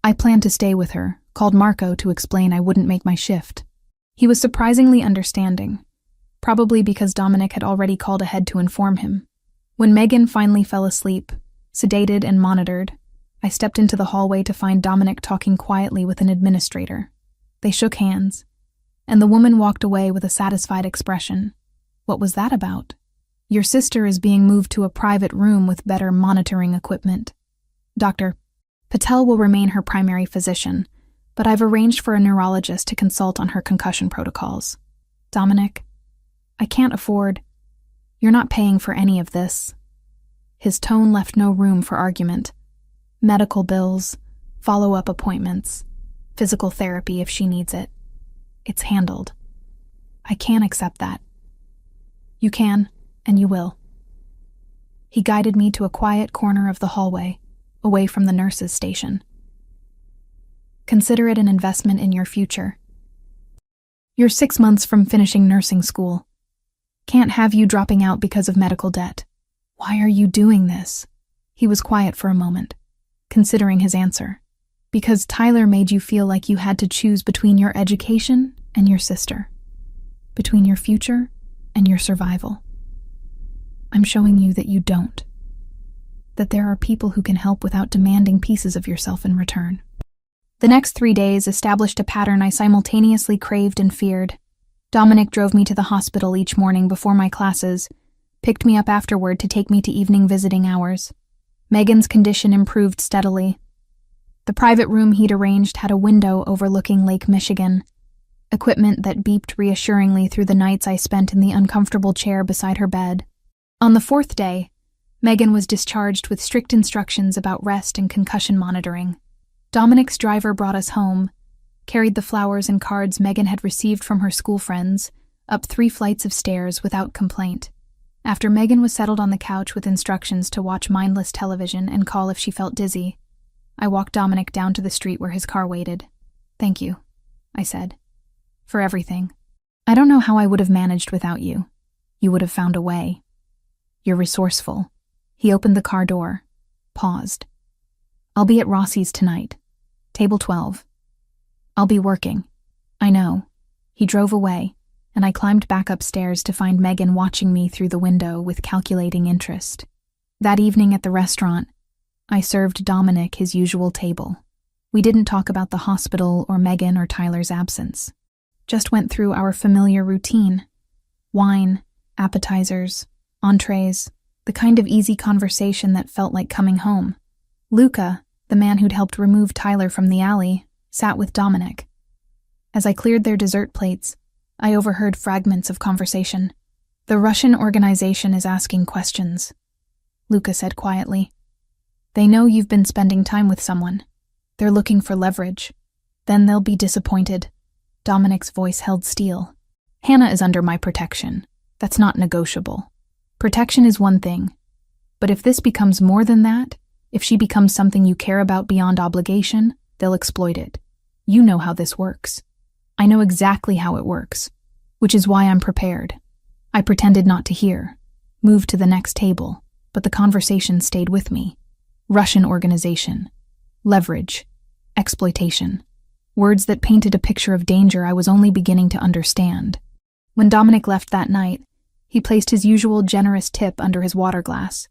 S1: I planned to stay with her, called Marco to explain I wouldn't make my shift. He was surprisingly understanding, probably because Dominic had already called ahead to inform him. When Megan finally fell asleep, sedated and monitored, I stepped into the hallway to find Dominic talking quietly with an administrator. They shook hands, and the woman walked away with a satisfied expression. "What was that about?" "Your sister is being moved to a private room with better monitoring equipment. Dr. Patel will remain her primary physician, but I've arranged for a neurologist to consult on her concussion protocols." "Dominic, I can't afford—" "You're not paying for any of this." His tone left no room for argument. "Medical bills, follow-up appointments, physical therapy if she needs it. It's handled. I can't accept that." "You can, and you will." He guided me to a quiet corner of the hallway, away from the nurses' station. "Consider it an investment in your future. You're 6 months from finishing nursing school. Can't have you dropping out because of medical debt." Why are you doing this? He was quiet for a moment, considering his answer. Because Tyler made you feel like you had to choose between your education and your sister. Between your future and your survival. I'm showing you that you don't. That there are people who can help without demanding pieces of yourself in return. The next 3 days established a pattern I simultaneously craved and feared. Dominic drove me to the hospital each morning before my classes, picked me up afterward to take me to evening visiting hours. Megan's condition improved steadily. The private room he'd arranged had a window overlooking Lake Michigan, equipment that beeped reassuringly through the nights I spent in the uncomfortable chair beside her bed. On the 4th day, Megan was discharged with strict instructions about rest and concussion monitoring. Dominic's driver brought us home, carried the flowers and cards Megan had received from her school friends, up 3 flights of stairs without complaint. After Megan was settled on the couch with instructions to watch mindless television and call if she felt dizzy, I walked Dominic down to the street where his car waited. "Thank you," I said, "for everything. I don't know how I would have managed without you. You would have found a way. You're resourceful." He opened the car door, paused. "I'll be at Rossi's tonight. Table 12. I'll be working." "I know." He drove away, and I climbed back upstairs to find Megan watching me through the window with calculating interest. That evening at the restaurant, I served Dominic his usual table. We didn't talk about the hospital or Megan or Tyler's absence. Just went through our familiar routine. Wine, appetizers, entrees, the kind of easy conversation that felt like coming home. Luca, the man who'd helped remove Tyler from the alley, sat with Dominic. As I cleared their dessert plates, I overheard fragments of conversation. "The Russian organization is asking questions," Luca said quietly. "They know you've been spending time with someone. They're looking for leverage. Then they'll be disappointed." Dominic's voice held steel. "Hannah is under my protection. That's not negotiable. Protection is one thing. But if this becomes more than that, if she becomes something you care about beyond obligation, they'll exploit it. You know how this works. I know exactly how it works, which is why I'm prepared." I pretended not to hear, moved to the next table, but the conversation stayed with me. Russian organization, leverage, exploitation. Words that painted a picture of danger I was only beginning to understand. When Dominic left that night, he placed his usual generous tip under his water glass,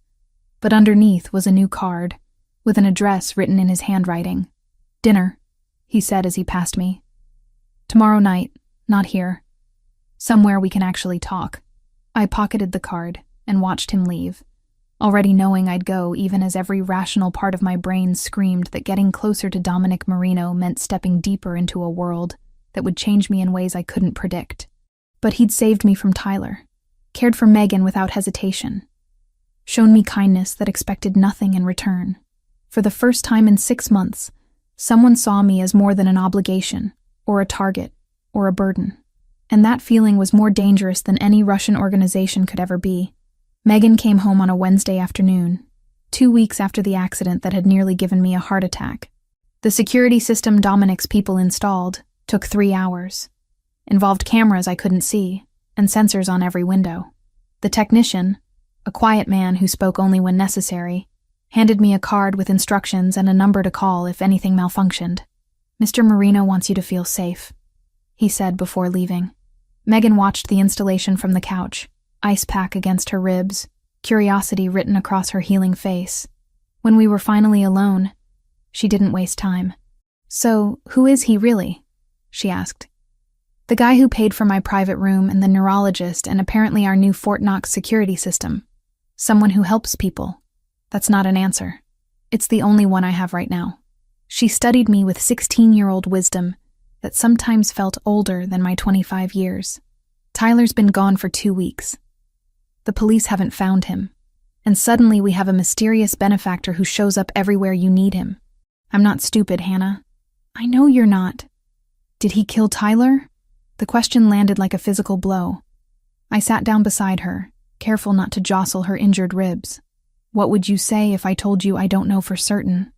S1: but underneath was a new card, with an address written in his handwriting. "Dinner," he said as he passed me. "Tomorrow night, not here. Somewhere we can actually talk." I pocketed the card and watched him leave, already knowing I'd go even as every rational part of my brain screamed that getting closer to Dominic Marino meant stepping deeper into a world that would change me in ways I couldn't predict. But he'd saved me from Tyler, cared for Megan without hesitation, shown me kindness that expected nothing in return. For the first time in 6 months, someone saw me as more than an obligation, or a target, or a burden. And that feeling was more dangerous than any Russian organization could ever be. Megan came home on a Wednesday afternoon, 2 weeks after the accident that had nearly given me a heart attack. The security system Dominic's people installed took 3 hours, involved cameras I couldn't see, and sensors on every window. The technician, a quiet man who spoke only when necessary, handed me a card with instructions and a number to call if anything malfunctioned. "Mr. Marino wants you to feel safe," he said before leaving. Megan watched the installation from the couch, ice pack against her ribs, curiosity written across her healing face. When we were finally alone, she didn't waste time. "So, who is he really?" she asked. "The guy who paid for my private room and the neurologist and apparently our new Fort Knox security system. Someone who helps people. That's not an answer. It's the only one I have right now." She studied me with 16-year-old wisdom that sometimes felt older than my 25 years. "Tyler's been gone for 2 weeks. The police haven't found him. And suddenly we have a mysterious benefactor who shows up everywhere you need him. I'm not stupid, Hannah." "I know you're not." "Did he kill Tyler?" The question landed like a physical blow. I sat down beside her, careful not to jostle her injured ribs. "What would you say if I told you I don't know for certain?"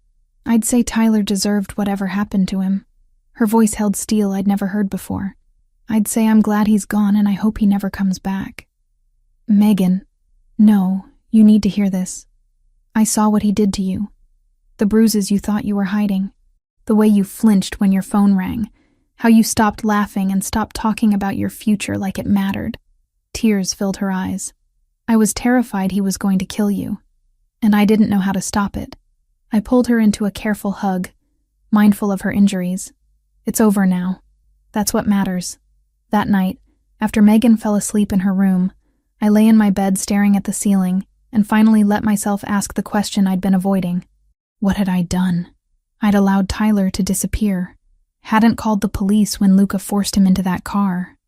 S1: "I'd say Tyler deserved whatever happened to him." Her voice held steel I'd never heard before. "I'd say I'm glad he's gone and I hope he never comes back." "Megan, no, You need to hear this. I saw what he did to you. The bruises you thought you were hiding. The way you flinched when your phone rang. How you stopped laughing and stopped talking about your future like it mattered. Tears filled her eyes. I was terrified he was going to kill you, and I didn't know how to stop it. I pulled her into a careful hug, mindful of her injuries. It's over now. That's what matters. That night, after Megan fell asleep in her room, I lay in my bed staring at the ceiling and finally let myself ask the question I'd been avoiding. What had I done? I'd allowed Tyler to disappear. Hadn't called the police when Luca forced him into that car.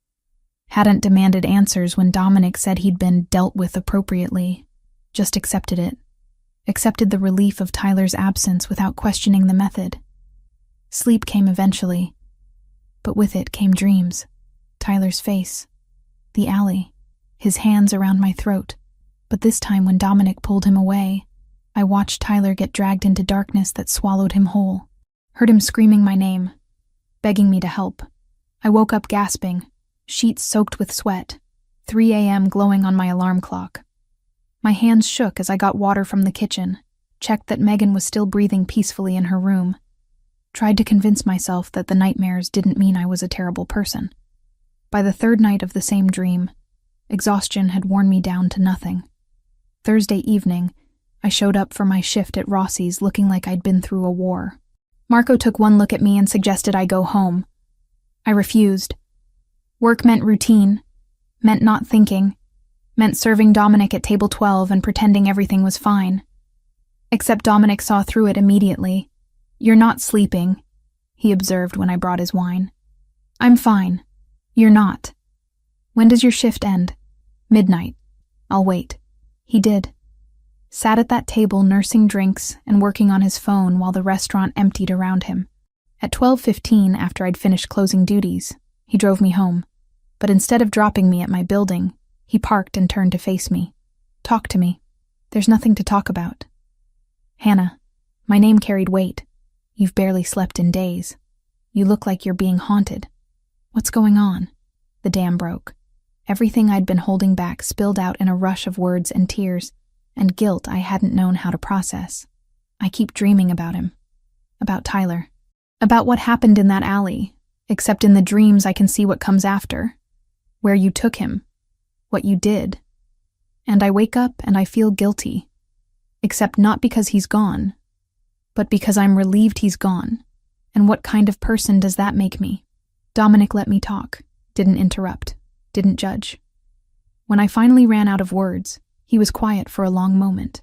S1: Hadn't demanded answers when Dominic said he'd been dealt with appropriately. Just accepted it. Accepted the relief of Tyler's absence without questioning the method. Sleep came eventually, but with it came dreams. Tyler's face. The alley. His hands around my throat. But this time when Dominic pulled him away, I watched Tyler get dragged into darkness that swallowed him whole. Heard him screaming my name, begging me to help. I woke up gasping, sheets soaked with sweat, 3 a.m. glowing on my alarm clock. My hands shook as I got water from the kitchen, checked that Megan was still breathing peacefully in her room. Tried to convince myself that the nightmares didn't mean I was a terrible person. By the third night of the same dream, exhaustion had worn me down to nothing. Thursday evening, I showed up for my shift at Rossi's looking like I'd been through a war. Marco took one look at me and suggested I go home. I refused. Work meant routine, meant not thinking, meant serving Dominic at table 12 and pretending everything was fine. Except Dominic saw through it immediately. "You're not sleeping," he observed when I brought his wine. "I'm fine. You're not. When does your shift end?" "Midnight. I'll wait." He did. Sat at that table nursing drinks and working on his phone while the restaurant emptied around him. At 12:15, after I'd finished closing duties, he drove me home. But instead of dropping me at my building, he parked and turned to face me. "Talk to me. There's nothing to talk about." "Hannah, my name carried weight. You've barely slept in days. You look like you're being haunted. What's going on?" The dam broke. Everything I'd been holding back spilled out in a rush of words and tears, and guilt I hadn't known how to process. I keep dreaming about him. About Tyler. About what happened in that alley, except in the dreams I can see what comes after. Where you took him. What you did. And I wake up and I feel guilty. Except not because he's gone, but because I'm relieved he's gone. And what kind of person does that make me? Dominic let me talk, didn't interrupt, didn't judge. When I finally ran out of words, he was quiet for a long moment.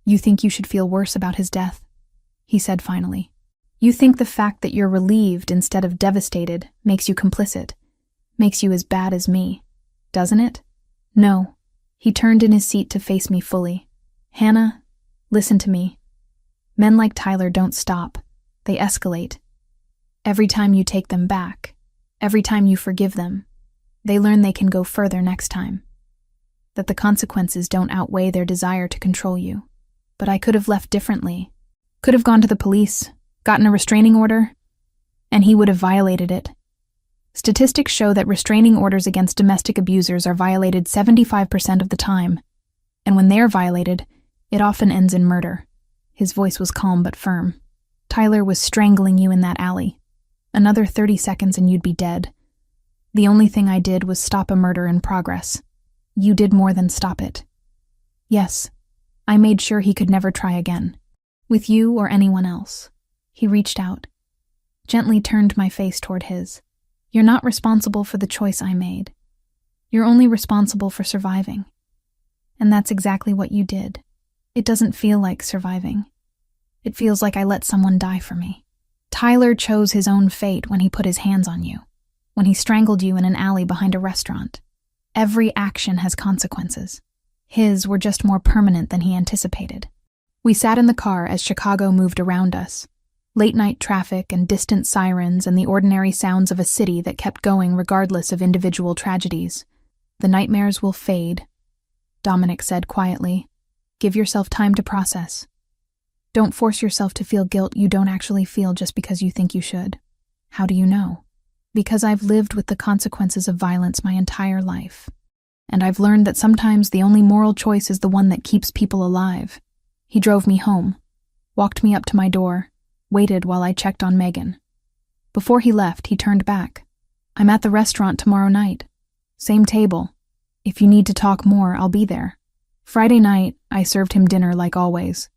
S1: "You think you should feel worse about his death?" he said finally. "You think the fact that you're relieved instead of devastated makes you complicit, makes you as bad as me, doesn't it?" "No." He turned in his seat to face me fully. "Hannah, listen to me. Men like Tyler don't stop. They escalate. Every time you take them back, every time you forgive them, they learn they can go further next time. That the consequences don't outweigh their desire to control you. But I could have left differently. Could have gone to the police, gotten a restraining order, and he would have violated it. Statistics show that restraining orders against domestic abusers are violated 75% of the time, and when they're violated, it often ends in murder." His voice was calm but firm. "Tyler was strangling you in that alley. Another 30 seconds and you'd be dead. The only thing I did was stop a murder in progress. You did more than stop it. Yes, I made sure he could never try again. With you or anyone else." He reached out, gently turned my face toward his. "You're not responsible for the choice I made. You're only responsible for surviving. And that's exactly what you did. It doesn't feel like surviving. It feels like I let someone die for me. Tyler chose his own fate when he put his hands on you, when he strangled you in an alley behind a restaurant. Every action has consequences. His were just more permanent than he anticipated." We sat in the car as Chicago moved around us. Late-night traffic and distant sirens and the ordinary sounds of a city that kept going regardless of individual tragedies. "The nightmares will fade," Dominic said quietly. "Give yourself time to process. Don't force yourself to feel guilt you don't actually feel just because you think you should." "How do you know?" "Because I've lived with the consequences of violence my entire life. And I've learned that sometimes the only moral choice is the one that keeps people alive. He drove me home, walked me up to my door, waited while I checked on Megan. Before he left, he turned back. "I'm at the restaurant tomorrow night. Same table. If you need to talk more, I'll be there." Friday night, I served him dinner like always.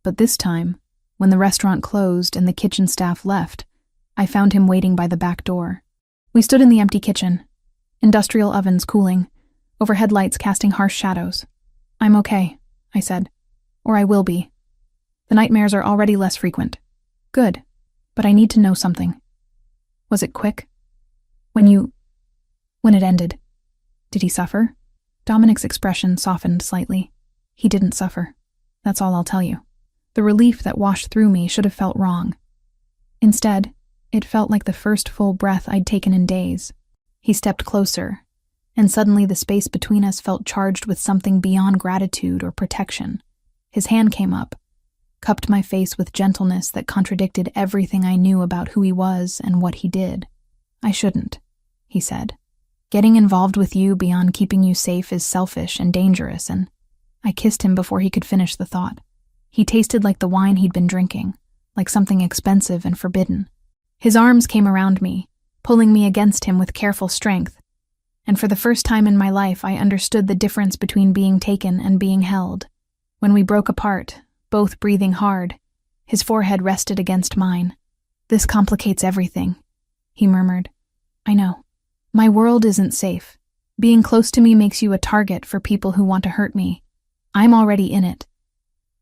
S1: But this time, when the restaurant closed and the kitchen staff left, I found him waiting by the back door. We stood in the empty kitchen, industrial ovens cooling, overhead lights casting harsh shadows. "I'm okay," I said. "Or I will be. The nightmares are already less frequent." "Good, but I need to know something. Was it quick? When it ended, did he suffer?" Dominic's expression softened slightly. "He didn't suffer. That's all I'll tell you." The relief that washed through me should have felt wrong. Instead, it felt like the first full breath I'd taken in days. He stepped closer, and suddenly the space between us felt charged with something beyond gratitude or protection. His hand came up, cupped my face with gentleness that contradicted everything I knew about who he was and what he did. "I shouldn't," he said. "Getting involved with you beyond keeping you safe is selfish and dangerous," and I kissed him before he could finish the thought. He tasted like the wine he'd been drinking, like something expensive and forbidden. His arms came around me, pulling me against him with careful strength, and for the first time in my life I understood the difference between being taken and being held. When we broke apart, both breathing hard, his forehead rested against mine. "This complicates everything," he murmured. "I know. My world isn't safe. Being close to me makes you a target for people who want to hurt me. I'm already in it.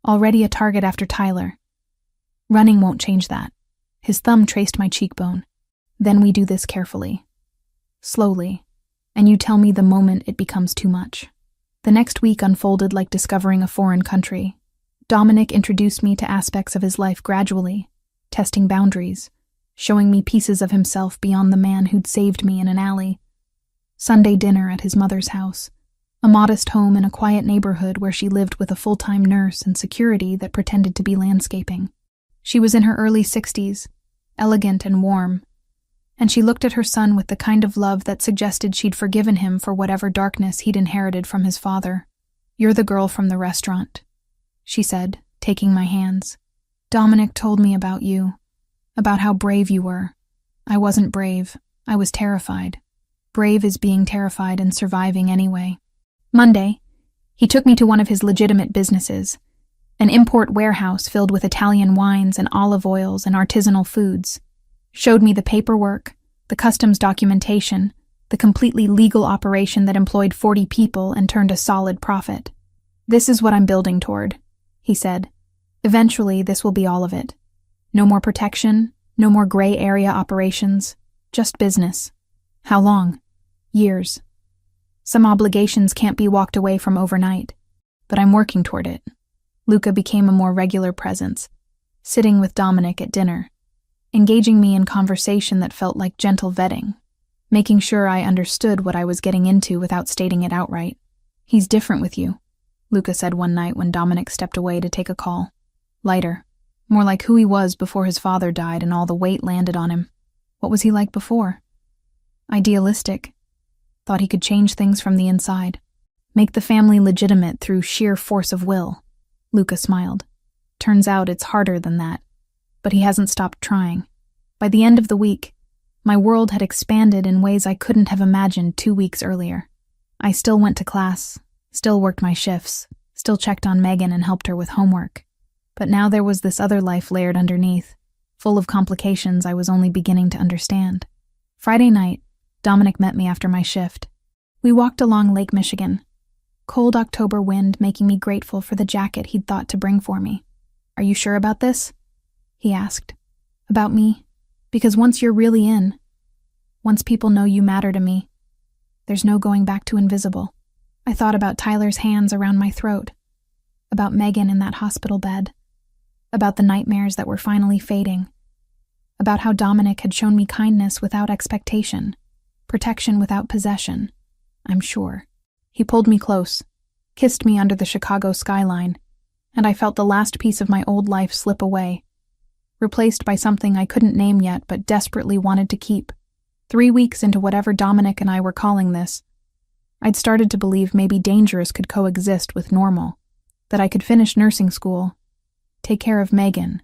S1: Already a target after Tyler. Running won't change that." His thumb traced my cheekbone. "Then we do this carefully. Slowly. And you tell me the moment it becomes too much." The next week unfolded like discovering a foreign country. Dominic introduced me to aspects of his life gradually, testing boundaries, showing me pieces of himself beyond the man who'd saved me in an alley. Sunday dinner at his mother's house, a modest home in a quiet neighborhood where she lived with a full-time nurse and security that pretended to be landscaping. She was in her early 60s, elegant and warm, and she looked at her son with the kind of love that suggested she'd forgiven him for whatever darkness he'd inherited from his father. "You're the girl from the restaurant," she said, taking my hands. "Dominic told me about you, about how brave you were. I wasn't brave, I was terrified. Brave is being terrified and surviving anyway." Monday, he took me to one of his legitimate businesses, an import warehouse filled with Italian wines and olive oils and artisanal foods. Showed me the paperwork, the customs documentation, the completely legal operation that employed 40 people and turned a solid profit. "This is what I'm building toward," he said. "Eventually, this will be all of it. No more protection, no more gray area operations, just business." "How long?" "Years. Some obligations can't be walked away from overnight, but I'm working toward it." Luca became a more regular presence, sitting with Dominic at dinner, engaging me in conversation that felt like gentle vetting, making sure I understood what I was getting into without stating it outright. "He's different with you," Luca said one night when Dominic stepped away to take a call. "Lighter, more like who he was before his father died and all the weight landed on him." "What was he like before?" "Idealistic. Thought he could change things from the inside. Make the family legitimate through sheer force of will." Luca smiled. "Turns out it's harder than that, but he hasn't stopped trying. By the end of the week, my world had expanded in ways I couldn't have imagined 2 weeks earlier. I still went to class, still worked my shifts, still checked on Megan and helped her with homework. But now there was this other life layered underneath, full of complications I was only beginning to understand. Friday night, Dominic met me after my shift. We walked along Lake Michigan, cold October wind making me grateful for the jacket he'd thought to bring for me. "Are you sure about this?" he asked. "About me? Because once you're really in, once people know you matter to me, there's no going back to invisible." I thought about Tyler's hands around my throat, about Megan in that hospital bed, about the nightmares that were finally fading, about how Dominic had shown me kindness without expectation, protection without possession, I'm sure. He pulled me close, kissed me under the Chicago skyline, and I felt the last piece of my old life slip away, replaced by something I couldn't name yet but desperately wanted to keep. 3 weeks into whatever Dominic and I were calling this, I'd started to believe maybe dangerous could coexist with normal, that I could finish nursing school, take care of Megan,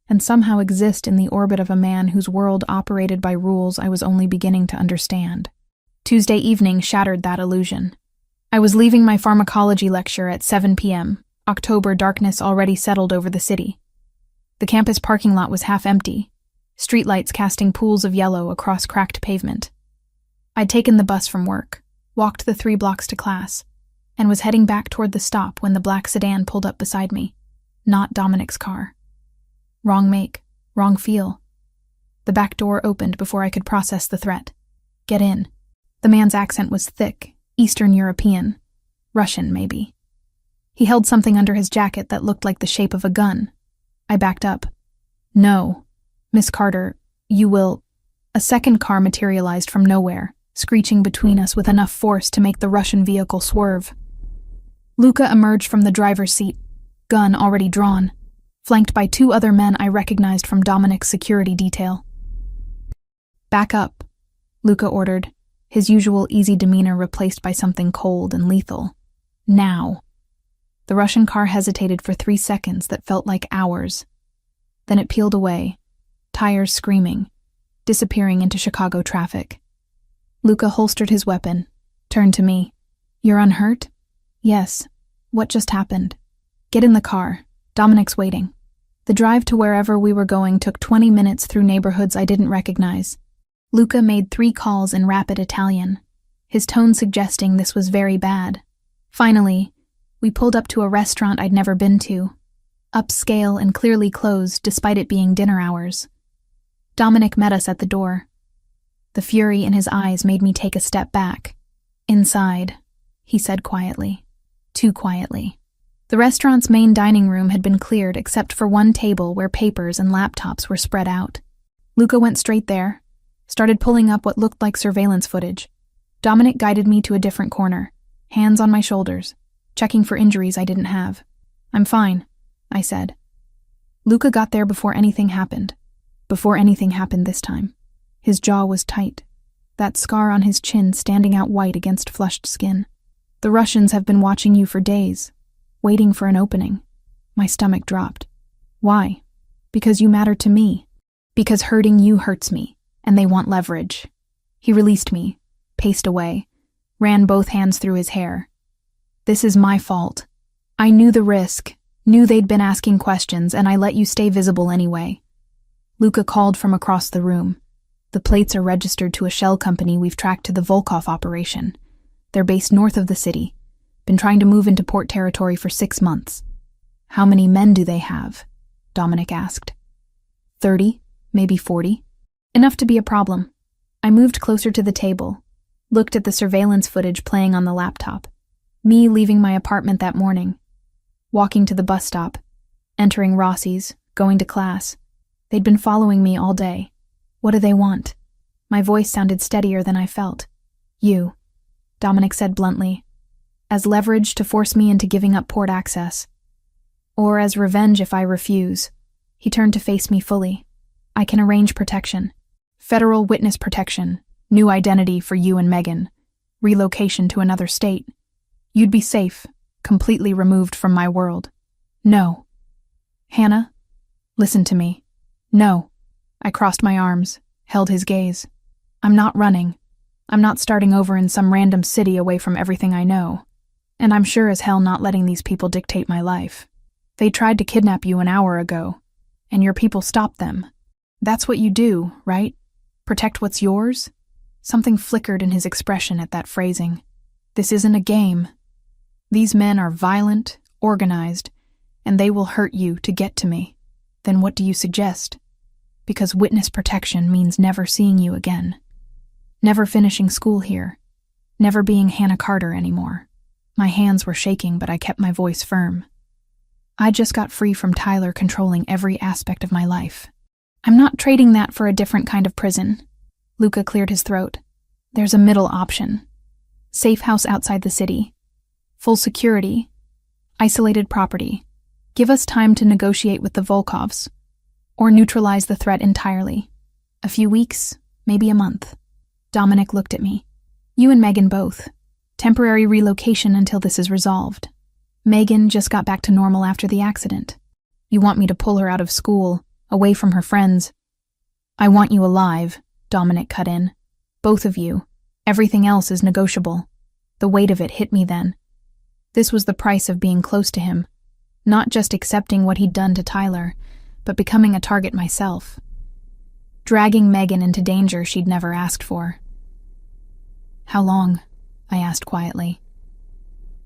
S1: and somehow exist in the orbit of a man whose world operated by rules I was only beginning to understand. Tuesday evening shattered that illusion. I was leaving my pharmacology lecture at 7 p.m. October darkness already settled over the city. The campus parking lot was half empty, streetlights casting pools of yellow across cracked pavement. I'd taken the bus from work, walked the 3 blocks to class, and was heading back toward the stop when the black sedan pulled up beside me. Not Dominic's car. Wrong make, wrong feel. The back door opened before I could process the threat. Get in. The man's accent was thick, Eastern European. Russian, maybe. He held something under his jacket that looked like the shape of a gun. I backed up. No. Miss Carter, you will... A second car materialized from nowhere, screeching between us with enough force to make the Russian vehicle swerve. Luca emerged from the driver's seat, gun already drawn, flanked by 2 other men I recognized from Dominic's security detail. Back up, Luca ordered, his usual easy demeanor replaced by something cold and lethal. Now. The Russian car hesitated for 3 seconds that felt like hours. Then it peeled away, tires screaming, disappearing into Chicago traffic. Luca holstered his weapon, turned to me. You're unhurt? Yes. What just happened? Get in the car. Dominic's waiting. The drive to wherever we were going took 20 minutes through neighborhoods I didn't recognize. Luca made 3 calls in rapid Italian, his tone suggesting this was very bad. Finally, we pulled up to a restaurant I'd never been to, upscale and clearly closed despite it being dinner hours. Dominic met us at the door. The fury in his eyes made me take a step back. Inside, he said quietly. Too quietly. The restaurant's main dining room had been cleared except for one table where papers and laptops were spread out. Luca went straight there, started pulling up what looked like surveillance footage. Dominic guided me to a different corner, hands on my shoulders, checking for injuries I didn't have. I'm fine, I said. Luca got there before anything happened. Before anything happened this time. His jaw was tight, that scar on his chin standing out white against flushed skin. The Russians have been watching you for days, waiting for an opening. My stomach dropped. Why? Because you matter to me. Because hurting you hurts me, and they want leverage. He released me, paced away, ran both hands through his hair. This is my fault. I knew the risk, knew they'd been asking questions, and I let you stay visible anyway. Luca called from across the room. The plates are registered to a shell company we've tracked to the Volkov operation. They're based north of the city. Been trying to move into port territory for 6 months. How many men do they have? Dominic asked. 30, maybe 40. Enough to be a problem. I moved closer to the table, looked at the surveillance footage playing on the laptop. Me leaving my apartment that morning, walking to the bus stop, entering Rossi's, going to class. They'd been following me all day. What do they want? My voice sounded steadier than I felt. You, Dominic said bluntly, as leverage to force me into giving up port access. Or as revenge if I refuse. He turned to face me fully. I can arrange protection. Federal witness protection. New identity for you and Megan. Relocation to another state. You'd be safe, completely removed from my world. No. Hannah, listen to me. No. I crossed my arms, held his gaze. I'm not running. I'm not starting over in some random city away from everything I know. And I'm sure as hell not letting these people dictate my life. They tried to kidnap you an hour ago, and your people stopped them. That's what you do, right? Protect what's yours? Something flickered in his expression at that phrasing. This isn't a game. These men are violent, organized, and they will hurt you to get to me. Then what do you suggest? Because witness protection means never seeing you again. Never finishing school here. Never being Hannah Carter anymore. My hands were shaking, but I kept my voice firm. I just got free from Tyler controlling every aspect of my life. I'm not trading that for a different kind of prison. Luca cleared his throat. There's a middle option. Safe house outside the city. Full security. Isolated property. Give us time to negotiate with the Volkovs. Or neutralize the threat entirely. A few weeks, maybe a month. Dominic looked at me. You and Megan both. Temporary relocation until this is resolved. Megan just got back to normal after the accident. You want me to pull her out of school, away from her friends. I want you alive, Dominic cut in. Both of you. Everything else is negotiable. The weight of it hit me then. This was the price of being close to him. Not just accepting what he'd done to Tyler, but becoming a target myself. Dragging Megan into danger she'd never asked for. How long? I asked quietly.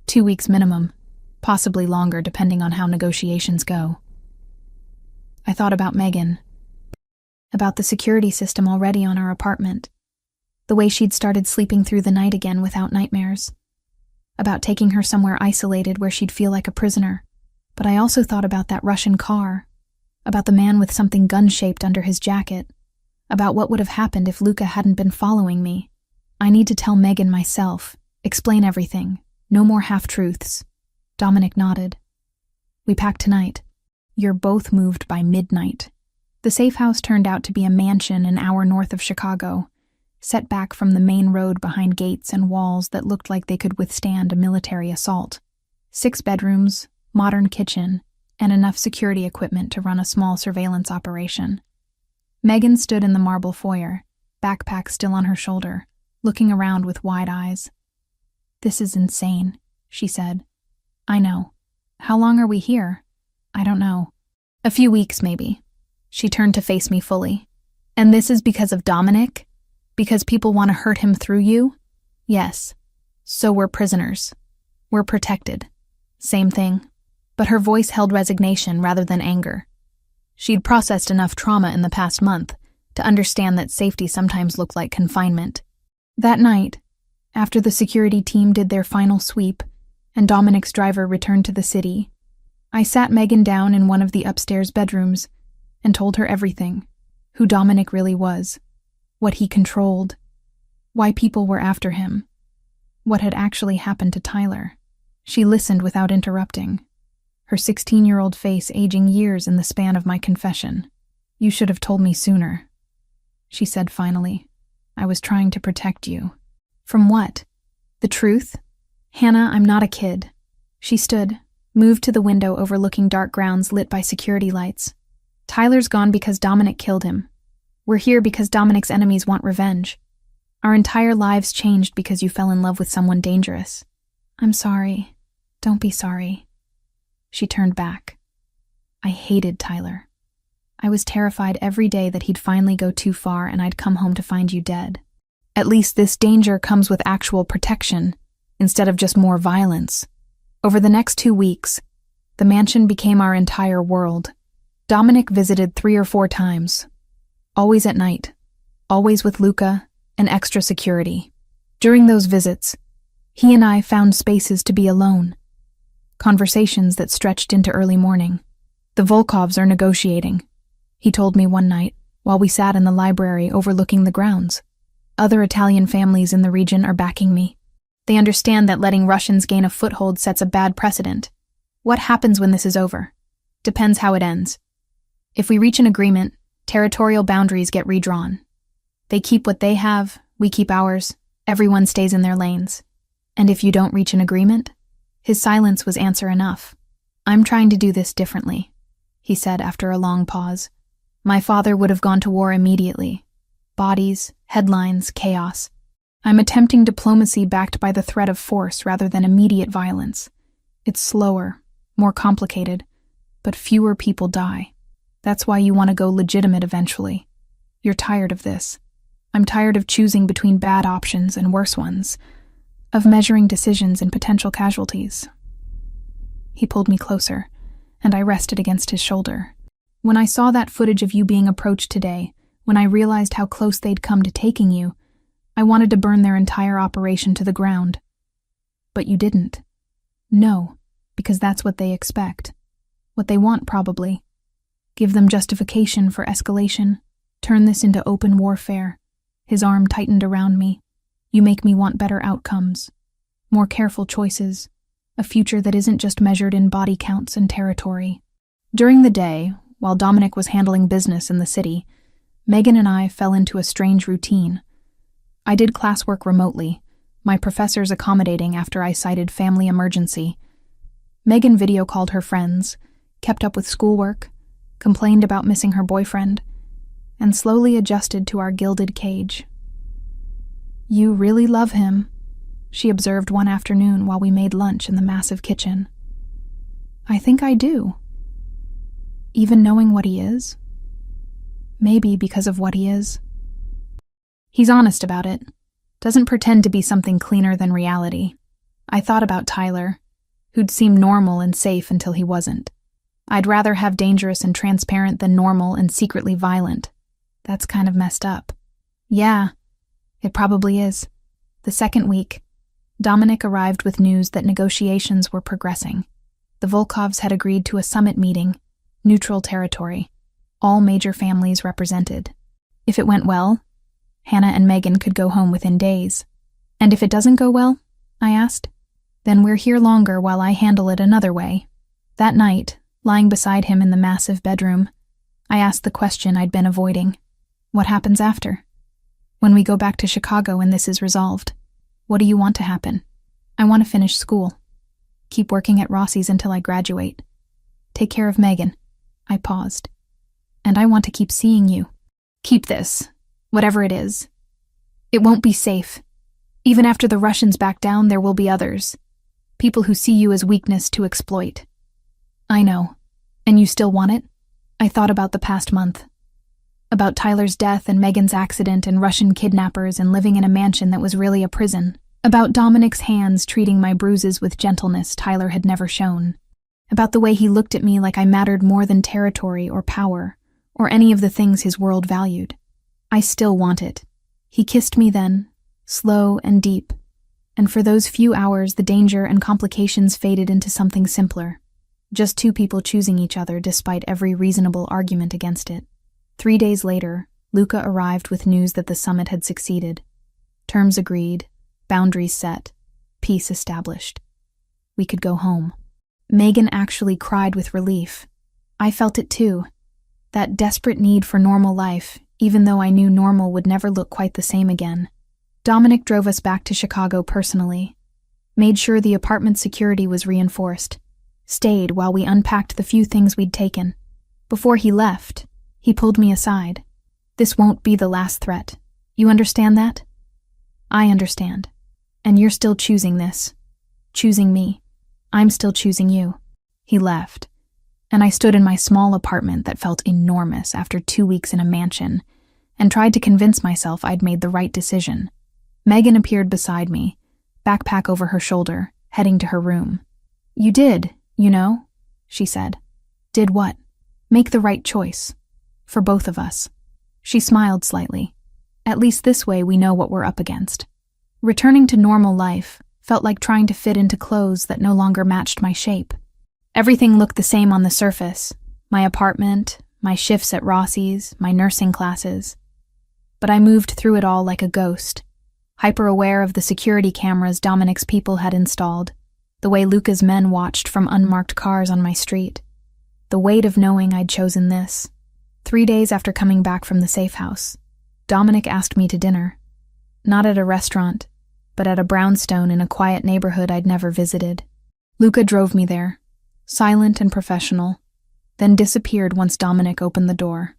S1: 2 weeks minimum, possibly longer depending on how negotiations go. I thought about Megan, about the security system already on our apartment, the way she'd started sleeping through the night again without nightmares, about taking her somewhere isolated where she'd feel like a prisoner. But I also thought about that Russian car, about the man with something gun-shaped under his jacket, about what would have happened if Luca hadn't been following me. I need to tell Megan myself, explain everything, no more half-truths. Dominic nodded. We packed tonight. You're both moved by midnight. The safe house turned out to be a mansion an hour north of Chicago, set back from the main road behind gates and walls that looked like they could withstand a military assault. 6 bedrooms, modern kitchen, and enough security equipment to run a small surveillance operation. Megan stood in the marble foyer, backpack still on her shoulder, looking around with wide eyes. This is insane, she said. I know. How long are we here? I don't know. A few weeks, maybe. She turned to face me fully. And this is because of Dominic? Because people want to hurt him through you? Yes. So we're prisoners. We're protected. Same thing. But her voice held resignation rather than anger. She'd processed enough trauma in the past month to understand that safety sometimes looked like confinement. That night, after the security team did their final sweep and Dominic's driver returned to the city, I sat Megan down in one of the upstairs bedrooms and told her everything, who Dominic really was, what he controlled, why people were after him, what had actually happened to Tyler. She listened without interrupting, her 16-year-old face aging years in the span of my confession. You should have told me sooner, she said finally. I was trying to protect you. From what? The truth? Hannah, I'm not a kid. She stood, moved to the window overlooking dark grounds lit by security lights. Tyler's gone because Dominic killed him. We're here because Dominic's enemies want revenge. Our entire lives changed because you fell in love with someone dangerous. I'm sorry. Don't be sorry. She turned back. I hated Tyler. I was terrified every day that he'd finally go too far and I'd come home to find you dead. At least this danger comes with actual protection, instead of just more violence. Over the next 2 weeks, the mansion became our entire world. Dominic visited 3 or 4 times. Always at night. Always with Luca and extra security. During those visits, he and I found spaces to be alone. Conversations that stretched into early morning. The Volkovs are negotiating, he told me one night while we sat in the library overlooking the grounds. Other Italian families in the region are backing me. They understand that letting Russians gain a foothold sets a bad precedent. What happens when this is over? Depends how it ends. If we reach an agreement, territorial boundaries get redrawn. They keep what they have, we keep ours, everyone stays in their lanes. And if you don't reach an agreement? His silence was answer enough. I'm trying to do this differently, he said after a long pause. My father would have gone to war immediately. Bodies, headlines, chaos. I'm attempting diplomacy backed by the threat of force rather than immediate violence. It's slower, more complicated, but fewer people die. That's why you want to go legitimate eventually. You're tired of this. I'm tired of choosing between bad options and worse ones, of measuring decisions and potential casualties. He pulled me closer, and I rested against his shoulder. When I saw that footage of you being approached today, when I realized how close they'd come to taking you, I wanted to burn their entire operation to the ground. But you didn't. No, because that's what they expect. What they want, probably. Give them justification for escalation. Turn this into open warfare. His arm tightened around me. You make me want better outcomes. More careful choices. A future that isn't just measured in body counts and territory. During the day, while Dominic was handling business in the city, Megan and I fell into a strange routine. I did classwork remotely, My professors accommodating after I cited family emergency. Megan video called her friends, kept up with schoolwork, complained about missing her boyfriend, and slowly adjusted to our gilded cage. "You really love him," she observed one afternoon while we made lunch in the massive kitchen. "I think I do. Even knowing what he is? Maybe because of what he is. He's honest about it. Doesn't pretend to be something cleaner than reality. I thought about Tyler, who'd seem normal and safe until he wasn't. I'd rather have dangerous and transparent than normal and secretly violent. That's kind of messed up." "Yeah, it probably is." The second week, Dominic arrived with news that negotiations were progressing. The Volkovs had agreed to a summit meeting, neutral territory, all major families represented. If it went well, Hannah and Megan could go home within days. "And if it doesn't go well?" I asked. "Then we're here longer while I handle it another way." That night, lying beside him in the massive bedroom, I asked the question I'd been avoiding. "What happens after? When we go back to Chicago and this is resolved, what do you want to happen?" "I want to finish school. Keep working at Rossi's until I graduate. Take care of Megan." I paused. "And I want to keep seeing you. Keep this, whatever it is. It won't be safe. Even after the Russians back down, there will be others. People who see you as weakness to exploit." "I know. And you still want it?" I thought about the past month. About Tyler's death and Megan's accident and Russian kidnappers and living in a mansion that was really a prison. About Dominic's hands treating my bruises with gentleness Tyler had never shown. About the way he looked at me like I mattered more than territory or power, or any of the things his world valued. I still want it. He kissed me then, slow and deep, and for those few hours the danger and complications faded into something simpler. Just two people choosing each other despite every reasonable argument against it. 3 days later, Luca arrived with news that the summit had succeeded. Terms agreed, boundaries set, peace established. We could go home. Megan actually cried with relief. I felt it too. That desperate need for normal life, even though I knew normal would never look quite the same again. Dominic drove us back to Chicago personally, made sure the apartment security was reinforced, stayed while we unpacked the few things we'd taken. Before he left, he pulled me aside. "This won't be the last threat. You understand that?" "I understand. And you're still choosing this. Choosing me. I'm still choosing you." He left, and I stood in my small apartment that felt enormous after 2 weeks in a mansion, and tried to convince myself I'd made the right decision. Megan appeared beside me, backpack over her shoulder, heading to her room. "You did, you know," she said. "Did what?" "Make the right choice. For both of us." She smiled slightly. "At least this way we know what we're up against." Returning to normal life felt like trying to fit into clothes that no longer matched my shape. Everything looked the same on the surface. My apartment, my shifts at Rossi's, my nursing classes. But I moved through it all like a ghost, hyper-aware of the security cameras Dominic's people had installed, the way Luca's men watched from unmarked cars on my street. The weight of knowing I'd chosen this. 3 days after coming back from the safe house, Dominic asked me to dinner. Not at a restaurant, but at a brownstone in a quiet neighborhood I'd never visited. Luca drove me there, silent and professional, then disappeared once Dominic opened the door.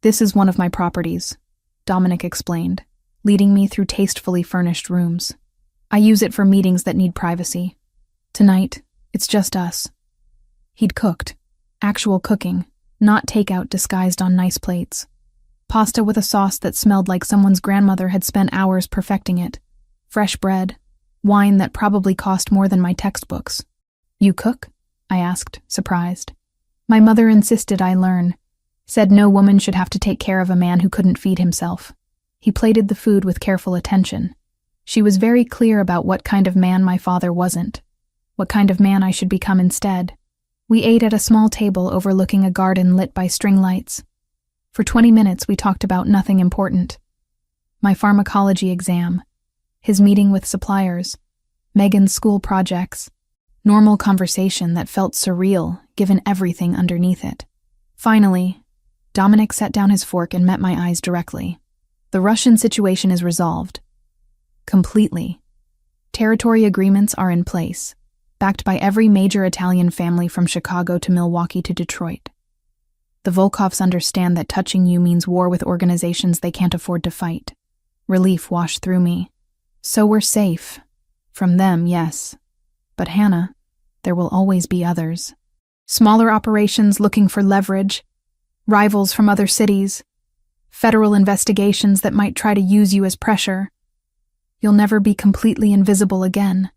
S1: "This is one of my properties," Dominic explained, leading me through tastefully furnished rooms. "I use it for meetings that need privacy. Tonight, it's just us." He'd cooked. Actual cooking, not takeout disguised on nice plates. Pasta with a sauce that smelled like someone's grandmother had spent hours perfecting it. Fresh bread. Wine that probably cost more than my textbooks. "You cook?" I asked, surprised. "My mother insisted I learn. Said no woman should have to take care of a man who couldn't feed himself." He plated the food with careful attention. She was very clear about what kind of man my father wasn't, what kind of man I should become instead. We ate at a small table overlooking a garden lit by string lights. For 20 minutes we talked about nothing important. My pharmacology exam, his meeting with suppliers, Megan's school projects, normal conversation that felt surreal given everything underneath it. Finally, Dominic set down his fork and met my eyes directly. "The Russian situation is resolved. Completely. Territory agreements are in place, backed by every major Italian family from Chicago to Milwaukee to Detroit. The Volkovs understand that touching you means war with organizations they can't afford to fight. Relief washed through me. So we're safe. From them, yes. But Hannah, there will always be others. Smaller operations looking for leverage, rivals from other cities, federal investigations that might try to use you as pressure. You'll never be completely invisible again.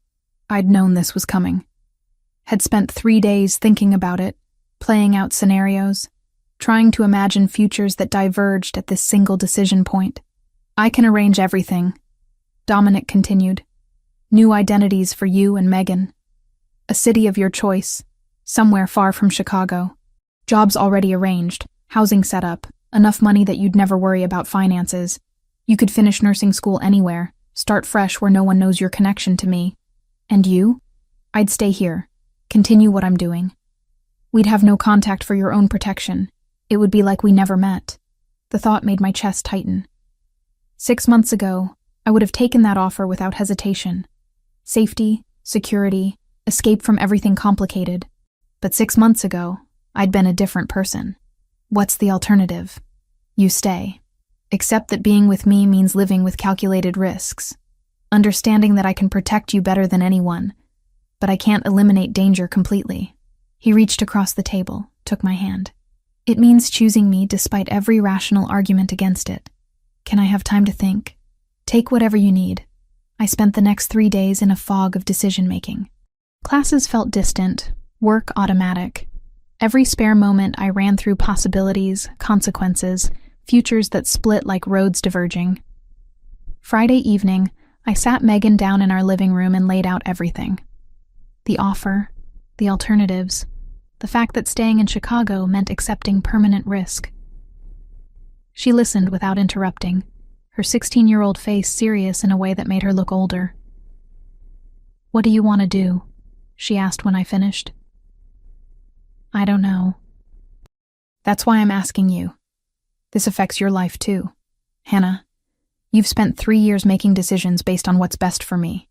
S1: I'd known this was coming. Had spent 3 days thinking about it, playing out scenarios, trying to imagine futures that diverged at this single decision point. I can arrange everything, Dominic continued. New identities for you and Megan. A city of your choice, somewhere far from Chicago. Jobs already arranged, housing set up, enough money that you'd never worry about finances. You could finish nursing school anywhere, start fresh where no one knows your connection to me. And you? I'd stay here, continue what I'm doing. We'd have no contact for your own protection. It would be like we never met. The thought made my chest tighten. 6 months ago, I would have taken that offer without hesitation. Safety, security, escape from everything complicated. But 6 months ago, I'd been a different person. What's the alternative? You stay. Accept that being with me means living with calculated risks. Understanding that I can protect you better than anyone, but I can't eliminate danger completely. He reached across the table, took my hand. It means choosing me despite every rational argument against it. Can I have time to think? Take whatever you need. I spent the next 3 days in a fog of decision-making. Classes felt distant, work automatic. Every spare moment I ran through possibilities, consequences, futures that split like roads diverging. Friday evening, I sat Megan down in our living room and laid out everything. The offer, the alternatives, the fact that staying in Chicago meant accepting permanent risk. She listened without interrupting, her 16-year-old face serious in a way that made her look older. "What do you want to do?" she asked when I finished. "I don't know." "That's why I'm asking you. This affects your life too. Hannah, you've spent 3 years making decisions based on what's best for me.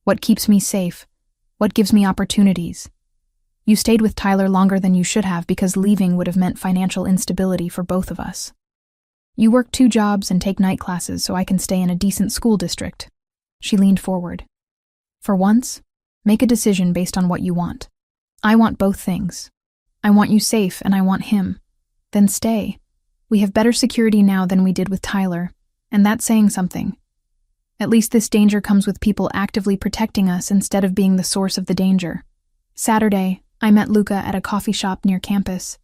S1: What keeps me safe, what gives me opportunities. You stayed with Tyler longer than you should have because leaving would have meant financial instability for both of us. You work 2 jobs and take night classes so I can stay in a decent school district." She leaned forward. "For once, make a decision based on what you want. I want both things. I want you safe and I want him. Then stay. We have better security now than we did with Tyler, and that's saying something. At least this danger comes with people actively protecting us instead of being the source of the danger." Saturday, I met Luca at a coffee shop near campus.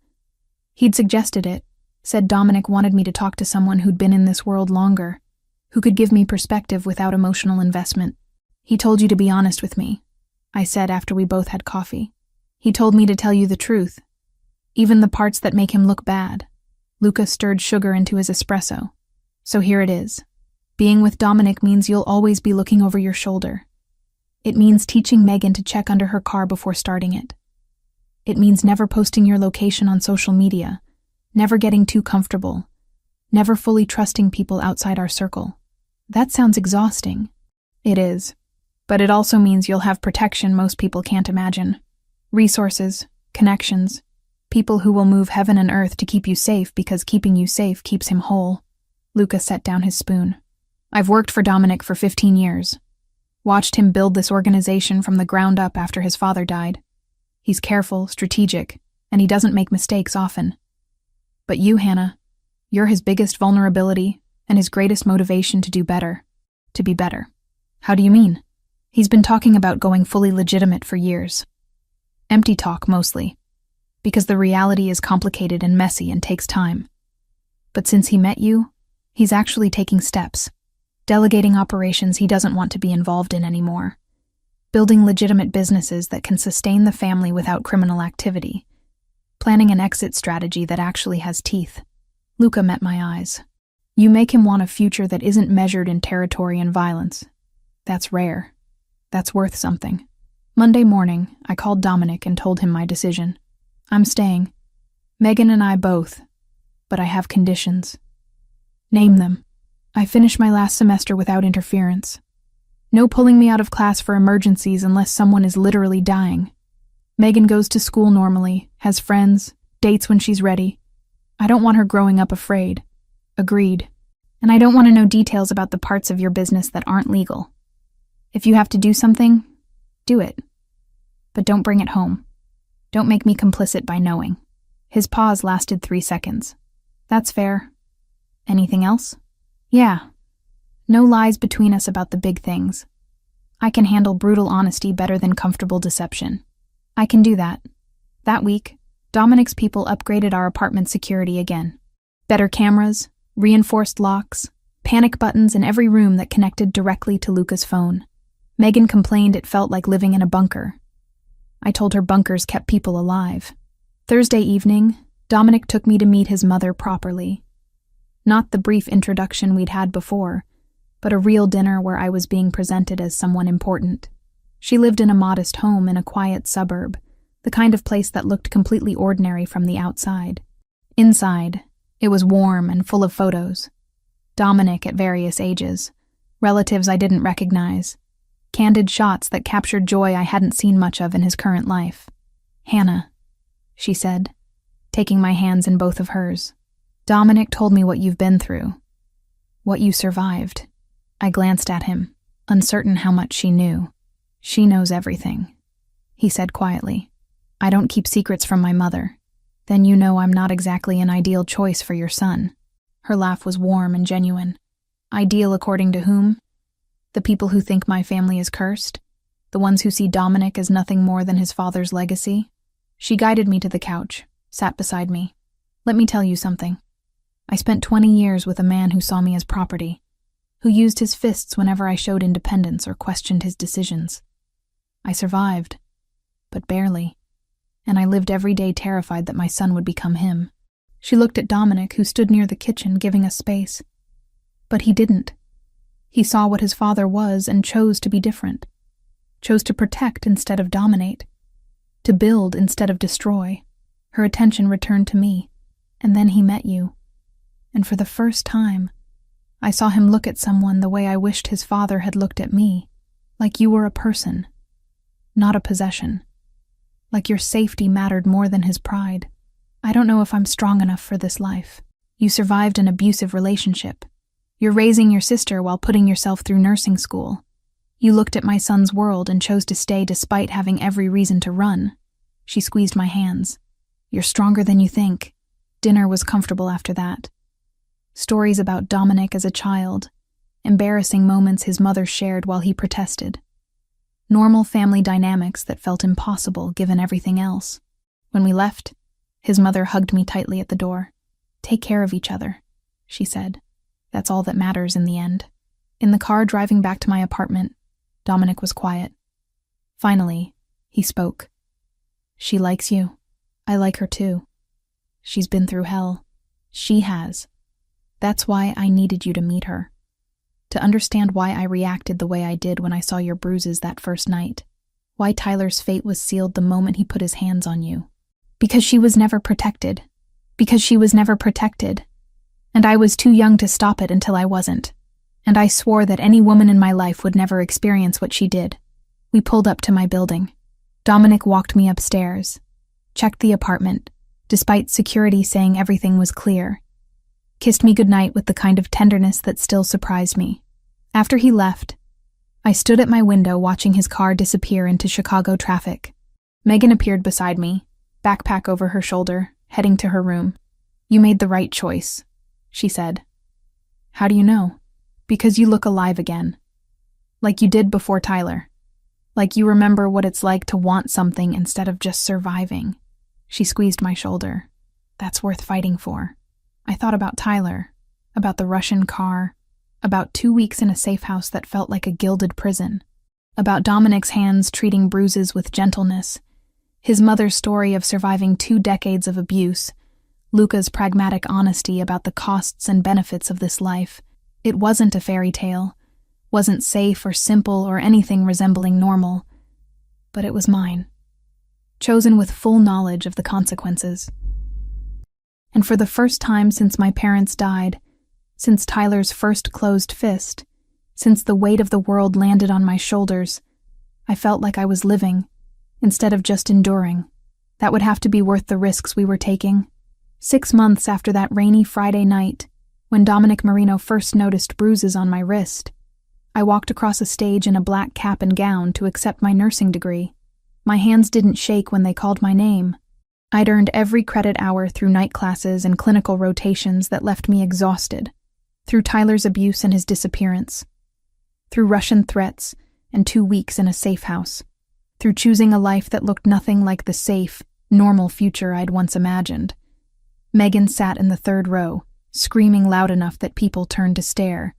S1: He'd suggested it, said Dominic wanted me to talk to someone who'd been in this world longer, who could give me perspective without emotional investment. "He told you to be honest with me," I said after we both had coffee. "He told me to tell you the truth, even the parts that make him look bad." Luca stirred sugar into his espresso. "So here it is. Being with Dominic means you'll always be looking over your shoulder. It means teaching Megan to check under her car before starting it. It means never posting your location on social media, never getting too comfortable, never fully trusting people outside our circle. That sounds exhausting." "It is. But it also means you'll have protection most people can't imagine. Resources, connections, people who will move heaven and earth to keep you safe because keeping you safe keeps him whole." Luca set down his spoon. "I've worked for Dominic for 15 years. Watched him build this organization from the ground up after his father died. He's careful, strategic, and he doesn't make mistakes often. But you, Hannah, you're his biggest vulnerability and his greatest motivation to do better, to be better." "How do you mean?" "He's been talking about going fully legitimate for years. Empty talk, mostly, because the reality is complicated and messy and takes time. But since he met you, he's actually taking steps, delegating operations he doesn't want to be involved in anymore, building legitimate businesses that can sustain the family without criminal activity, planning an exit strategy that actually has teeth." Luca met my eyes. "You make him want a future that isn't measured in territory and violence. That's rare. That's worth something." Monday morning, I called Dominic and told him my decision. "I'm staying. Megan and I both. But I have conditions." "Name them." "I finish my last semester without interference. No pulling me out of class for emergencies unless someone is literally dying. Megan goes to school normally, has friends, dates when she's ready. I don't want her growing up afraid. Agreed. And I don't want to know details about the parts of your business that aren't legal. If you have to do something, do it. But don't bring it home. Don't make me complicit by knowing. His pause lasted 3 seconds. That's fair. Anything else? Yeah. No lies between us about the big things. I can handle brutal honesty better than comfortable deception. I can do that. That week, Dominic's people upgraded our apartment security again. Better cameras, reinforced locks, panic buttons in every room that connected directly to Luca's phone. Megan complained it felt like living in a bunker. I told her bunkers kept people alive. Thursday evening, Dominic took me to meet his mother properly. Not the brief introduction we'd had before, but a real dinner where I was being presented as someone important. She lived in a modest home in a quiet suburb, the kind of place that looked completely ordinary from the outside. Inside, it was warm and full of photos. Dominic at various ages, relatives I didn't recognize, candid shots that captured joy I hadn't seen much of in his current life. "Hannah," she said, taking my hands in both of hers. "Dominic told me what you've been through, what you survived." I glanced at him, uncertain how much she knew. "She knows everything," he said quietly. "I don't keep secrets from my mother. Then you know I'm not exactly an ideal choice for your son." Her laugh was warm and genuine. Ideal according to whom? The people who think my family is cursed? The ones who see Dominic as nothing more than his father's legacy? She guided me to the couch, sat beside me. "Let me tell you something. I spent 20 years with a man who saw me as property, who used his fists whenever I showed independence or questioned his decisions. I survived, but barely, and I lived every day terrified that my son would become him." She looked at Dominic, who stood near the kitchen, giving us space. But he didn't. He saw what his father was and chose to be different. Chose to protect instead of dominate. To build instead of destroy. Her attention returned to me, and then he met you. And for the first time, I saw him look at someone the way I wished his father had looked at me, like you were a person, not a possession. Like your safety mattered more than his pride. "I don't know if I'm strong enough for this life. You survived an abusive relationship. You're raising your sister while putting yourself through nursing school. You looked at my son's world and chose to stay despite having every reason to run." She squeezed my hands. "You're stronger than you think." Dinner was comfortable after that. Stories about Dominic as a child, embarrassing moments his mother shared while he protested. Normal family dynamics that felt impossible given everything else. When we left, his mother hugged me tightly at the door. "Take care of each other," she said. "That's all that matters in the end." In the car driving back to my apartment, Dominic was quiet. Finally, he spoke. "She likes you. I like her too. She's been through hell. She has. That's why I needed you to meet her. To understand why I reacted the way I did when I saw your bruises that first night. Why Tyler's fate was sealed the moment he put his hands on you. Because she was never protected. Because she was never protected. And I was too young to stop it until I wasn't. And I swore that any woman in my life would never experience what she did. We pulled up to my building. Dominic walked me upstairs. Checked the apartment, despite security saying everything was clear. Kissed me goodnight with the kind of tenderness that still surprised me. After he left, I stood at my window watching his car disappear into Chicago traffic. Megan appeared beside me, backpack over her shoulder, heading to her room. "You made the right choice," she said. "How do you know?" "Because you look alive again. Like you did before Tyler. Like you remember what it's like to want something instead of just surviving." She squeezed my shoulder. "That's worth fighting for." I thought about Tyler, about the Russian car, about 2 weeks in a safe house that felt like a gilded prison, about Dominic's hands treating Bruises with gentleness, his mother's story of surviving 2 decades of abuse, Luca's pragmatic honesty about the costs and benefits of this life. It wasn't a fairy tale, wasn't safe or simple or anything resembling normal, but it was mine, chosen with full knowledge of the consequences. And for the first time since my parents died, since Tyler's first closed fist, Since the weight of the world landed on my shoulders, I felt like I was living, instead of just enduring. That would have to be worth the risks we were taking. 6 months after that rainy Friday night, when Dominic Marino first noticed bruises on my wrist, I walked across a stage in a black cap and gown to accept my nursing degree. My hands didn't shake when they called my name. I'd earned every credit hour through night classes and clinical rotations that left me exhausted, through Tyler's abuse and his disappearance, through Russian threats and 2 weeks in a safe house, through choosing a life that looked nothing like the safe, normal future I'd once imagined. Megan sat in the 3rd row, screaming loud enough that people turned to stare.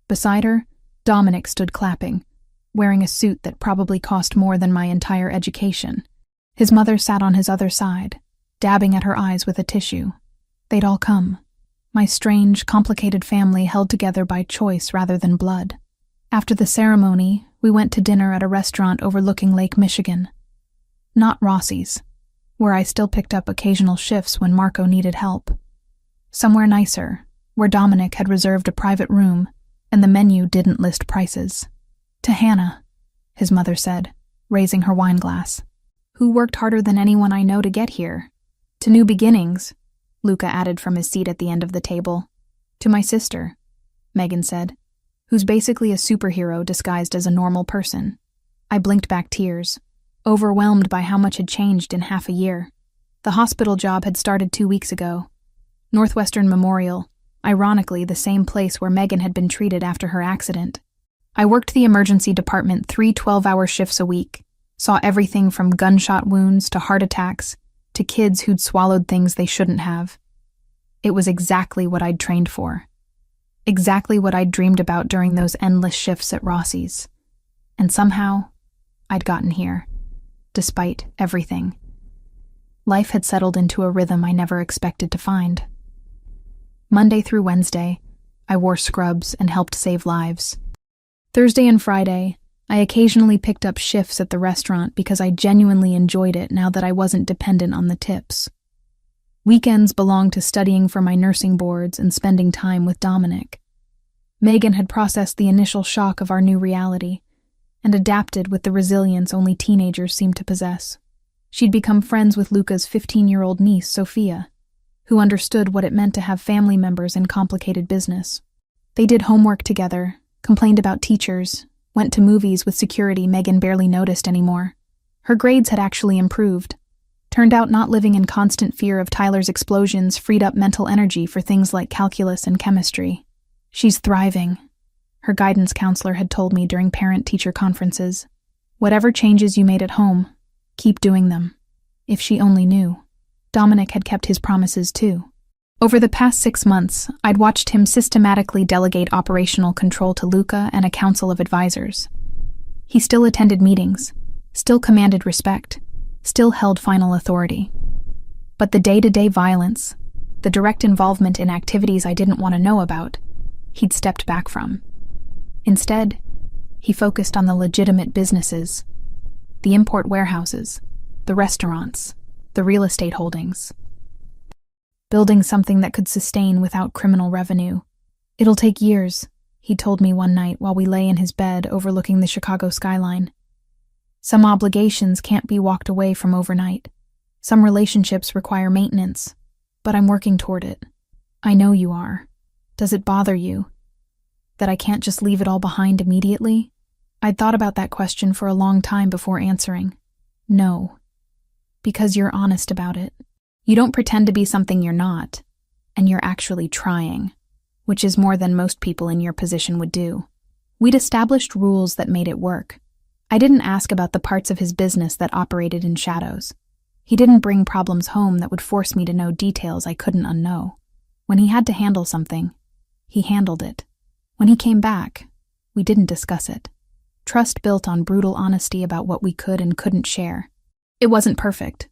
S1: Beside her, Dominic stood clapping, wearing a suit that probably cost more than my entire education. His mother sat on his other side, dabbing at her eyes with a tissue. They'd all come. My strange, complicated family held together by choice rather than blood. After the ceremony, we went to dinner at a restaurant overlooking Lake Michigan. Not Rossi's, where I still picked up occasional shifts when Marco needed help. Somewhere nicer, where Dominic had reserved a private room, and the menu didn't list prices. To Hannah, his mother said, raising her wine glass, who worked harder than anyone I know to get here. To New Beginnings, Luca added from his seat at the end of the table. To my sister, Megan said, who's basically a superhero disguised as a normal person. I blinked back tears, overwhelmed by how much had changed in half a year. The hospital job had started 2 weeks ago. Northwestern Memorial, ironically the same place where Megan had been treated after her accident. I worked the emergency department 3 12-hour shifts a week, saw everything from gunshot wounds to heart attacks to kids who'd swallowed things they shouldn't have. It was exactly what I'd trained for. Exactly what I'd dreamed about during those endless shifts at Rossi's. And somehow, I'd gotten here, despite everything. Life had settled into a rhythm I never expected to find. Monday through Wednesday, I wore scrubs and helped save lives. Thursday and Friday, I occasionally picked up shifts at the restaurant because I genuinely enjoyed it now that I wasn't dependent on the tips. Weekends belonged to studying for my nursing boards and spending time with Dominic. Megan had processed the initial shock of our new reality and adapted with the resilience only teenagers seem to possess. She'd become friends with Luca's 15-year-old niece, Sophia, who understood what it meant to have family members in complicated business. They did homework together, complained about teachers, went to movies with security Megan barely noticed anymore. Her grades had actually improved. Turned out not living in constant fear of Tyler's explosions freed up mental energy for things like calculus and chemistry. She's thriving, her guidance counselor had told me during parent-teacher conferences. Whatever changes you made at home, keep doing them. If she only knew. Dominic had kept his promises too. Over the past 6 months, I'd watched him systematically delegate operational control to Luca and a council of advisors. He still attended meetings, still commanded respect, still held final authority. But the day-to-day violence, the direct involvement in activities I didn't want to know about, he'd stepped back from. Instead, he focused on the legitimate businesses, the import warehouses, the restaurants, the real estate holdings. Building something that could sustain without criminal revenue. It'll take years, he told me one night while we lay in his bed overlooking the Chicago skyline. Some obligations can't be walked away from overnight. Some relationships require maintenance, but I'm working toward it. I know you are. Does it bother you that I can't just leave it all behind immediately? I'd thought about that question for a long time before answering. No, because you're honest about it. You don't pretend to be something you're not, and you're actually trying, which is more than most people in your position would do. We'd established rules that made it work. I didn't ask about the parts of his business that operated in shadows. He didn't bring problems home that would force me to know details I couldn't unknow. When he had to handle something, he handled it. When he came back, we didn't discuss it. Trust built on brutal honesty about what we could and couldn't share. It wasn't perfect.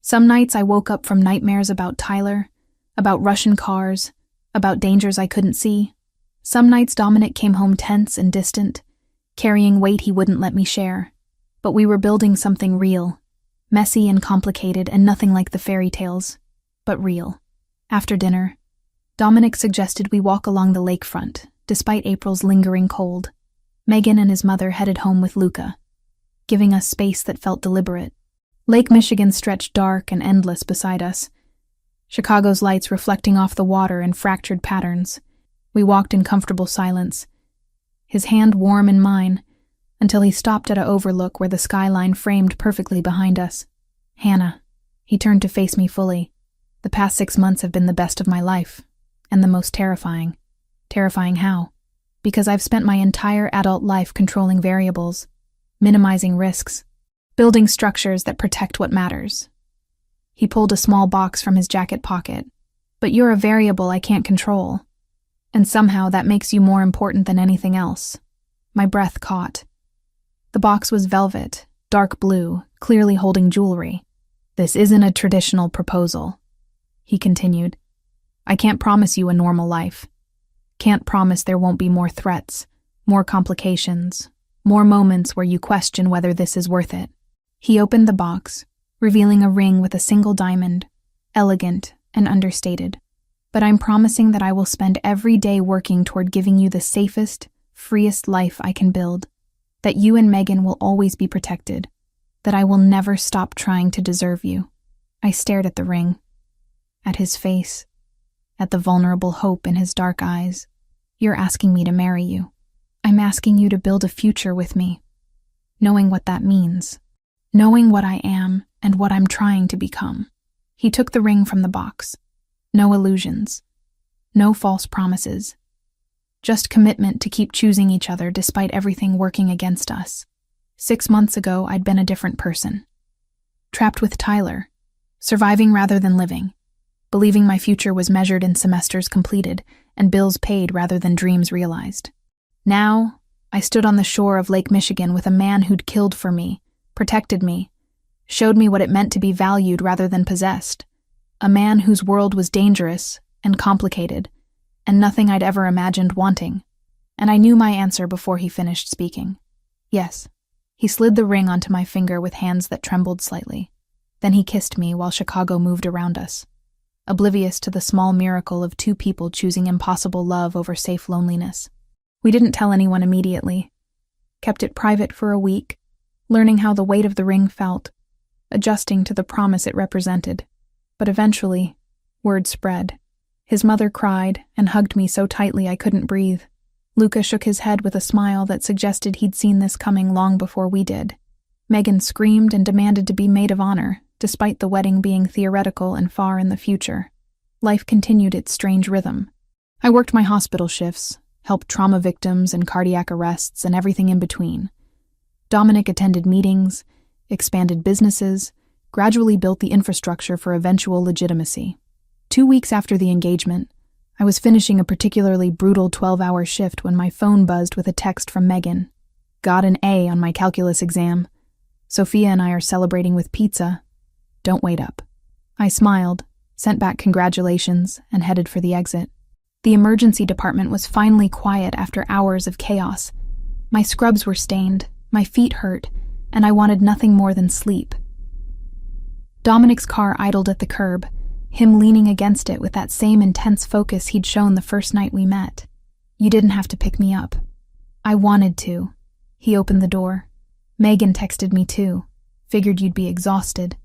S1: Some nights I woke up from nightmares about Tyler, about Russian cars, about dangers I couldn't see. Some nights Dominic came home tense and distant, carrying weight he wouldn't let me share. But we were building something real, messy and complicated and nothing like the fairy tales, but real. After dinner, Dominic suggested we walk along the lakefront despite April's lingering cold. Megan and his mother headed home with Luca, giving us space that felt deliberate. Lake Michigan stretched dark and endless beside us, Chicago's lights reflecting off the water in fractured patterns. We walked in comfortable silence, his hand warm in mine, until he stopped at an overlook where the skyline framed perfectly behind us. "Hannah," he turned to face me fully. "The past 6 months have been the best of my life, and the most terrifying." Terrifying how? Because I've spent my entire adult life controlling variables, minimizing risks, building structures that protect what matters. He pulled a small box from his jacket pocket. "But you're a variable I can't control. And somehow that makes you more important than anything else." My breath caught. The box was velvet, dark blue, clearly holding jewelry. "This isn't a traditional proposal," he continued. "I can't promise you a normal life. Can't promise there won't be more threats, more complications, more moments where you question whether this is worth it." He opened the box, revealing a ring with a single diamond, elegant and understated. "But I'm promising that I will spend every day working toward giving you the safest, freest life I can build, that you and Megan will always be protected, that I will never stop trying to deserve you." I stared at the ring, at his face, at the vulnerable hope in his dark eyes. "You're asking me to marry you. I'm asking you to build a future with me, knowing what that means, knowing what I am and what I'm trying to become." He took the ring from the box. No illusions, no false promises, just commitment to keep choosing each other despite everything working against us. 6 months ago, I'd been a different person. Trapped with Tyler, surviving rather than living, believing my future was measured in semesters completed and bills paid rather than dreams realized. Now, I stood on the shore of Lake Michigan with a man who'd killed for me, protected me, showed me what it meant to be valued rather than possessed. A man whose world was dangerous and complicated, and nothing I'd ever imagined wanting. And I knew my answer before he finished speaking. Yes. He slid the ring onto my finger with hands that trembled slightly. Then he kissed me while Chicago moved around us, oblivious to the small miracle of 2 people choosing impossible love over safe loneliness. We didn't tell anyone immediately. Kept it private for a week, learning how the weight of the ring felt, adjusting to the promise it represented. But eventually, word spread. His mother cried and hugged me so tightly I couldn't breathe. Luca shook his head with a smile that suggested he'd seen this coming long before we did. Megan screamed and demanded to be maid of honor, despite the wedding being theoretical and far in the future. Life continued its strange rhythm. I worked my hospital shifts, helped trauma victims and cardiac arrests and everything in between. Dominic attended meetings, expanded businesses, gradually built the infrastructure for eventual legitimacy. 2 weeks after the engagement, I was finishing a particularly brutal 12-hour shift when my phone buzzed with a text from Megan. "Got an A on my calculus exam. Sophia and I are celebrating with pizza. Don't wait up." I smiled, sent back congratulations, and headed for the exit. The emergency department was finally quiet after hours of chaos. My scrubs were stained, my feet hurt, and I wanted nothing more than sleep. Dominic's car idled at the curb, him leaning against it with that same intense focus he'd shown the first night we met. "You didn't have to pick me up." "I wanted to." He opened the door. "Megan texted me too. Figured you'd be exhausted."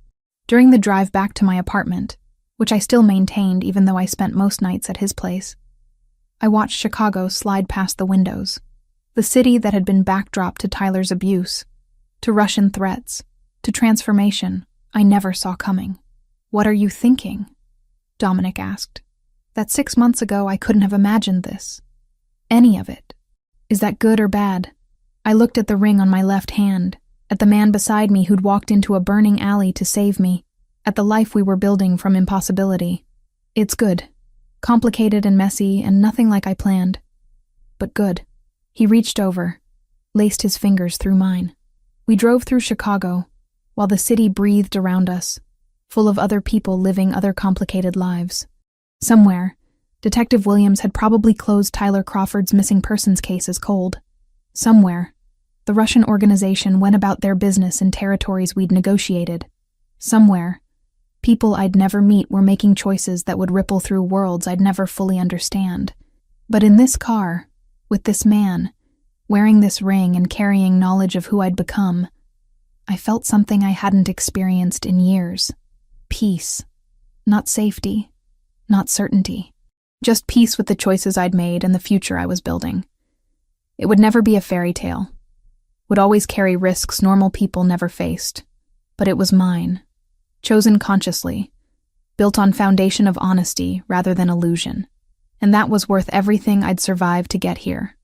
S1: During the drive back to my apartment, which I still maintained even though I spent most nights at his place, I watched Chicago slide past the windows, the city that had been backdrop to Tyler's abuse, to Russian threats, to transformation I never saw coming. "What are you thinking?" Dominic asked. "That 6 months ago I couldn't have imagined this. Any of it. Is that good or bad?" I looked at the ring on my left hand, at the man beside me who'd walked into a burning alley to save me, at the life we were building from impossibility. "It's good. Complicated and messy and nothing like I planned. But good." He reached over, laced his fingers through mine. We drove through Chicago, while the city breathed around us, full of other people living other complicated lives. Somewhere, Detective Williams had probably closed Tyler Crawford's missing persons case as cold. Somewhere, the Russian organization went about their business in territories we'd negotiated. Somewhere, people I'd never meet were making choices that would ripple through worlds I'd never fully understand. But in this car, With this man, wearing this ring and carrying knowledge of who I'd become, I felt something I hadn't experienced in years. Peace. Not safety. Not certainty. Just peace with the choices I'd made and the future I was building. It would never be a fairy tale. Would always carry risks normal people never faced. But it was mine. Chosen consciously. Built on foundation of honesty rather than illusion. And that was worth everything I'd survived to get here.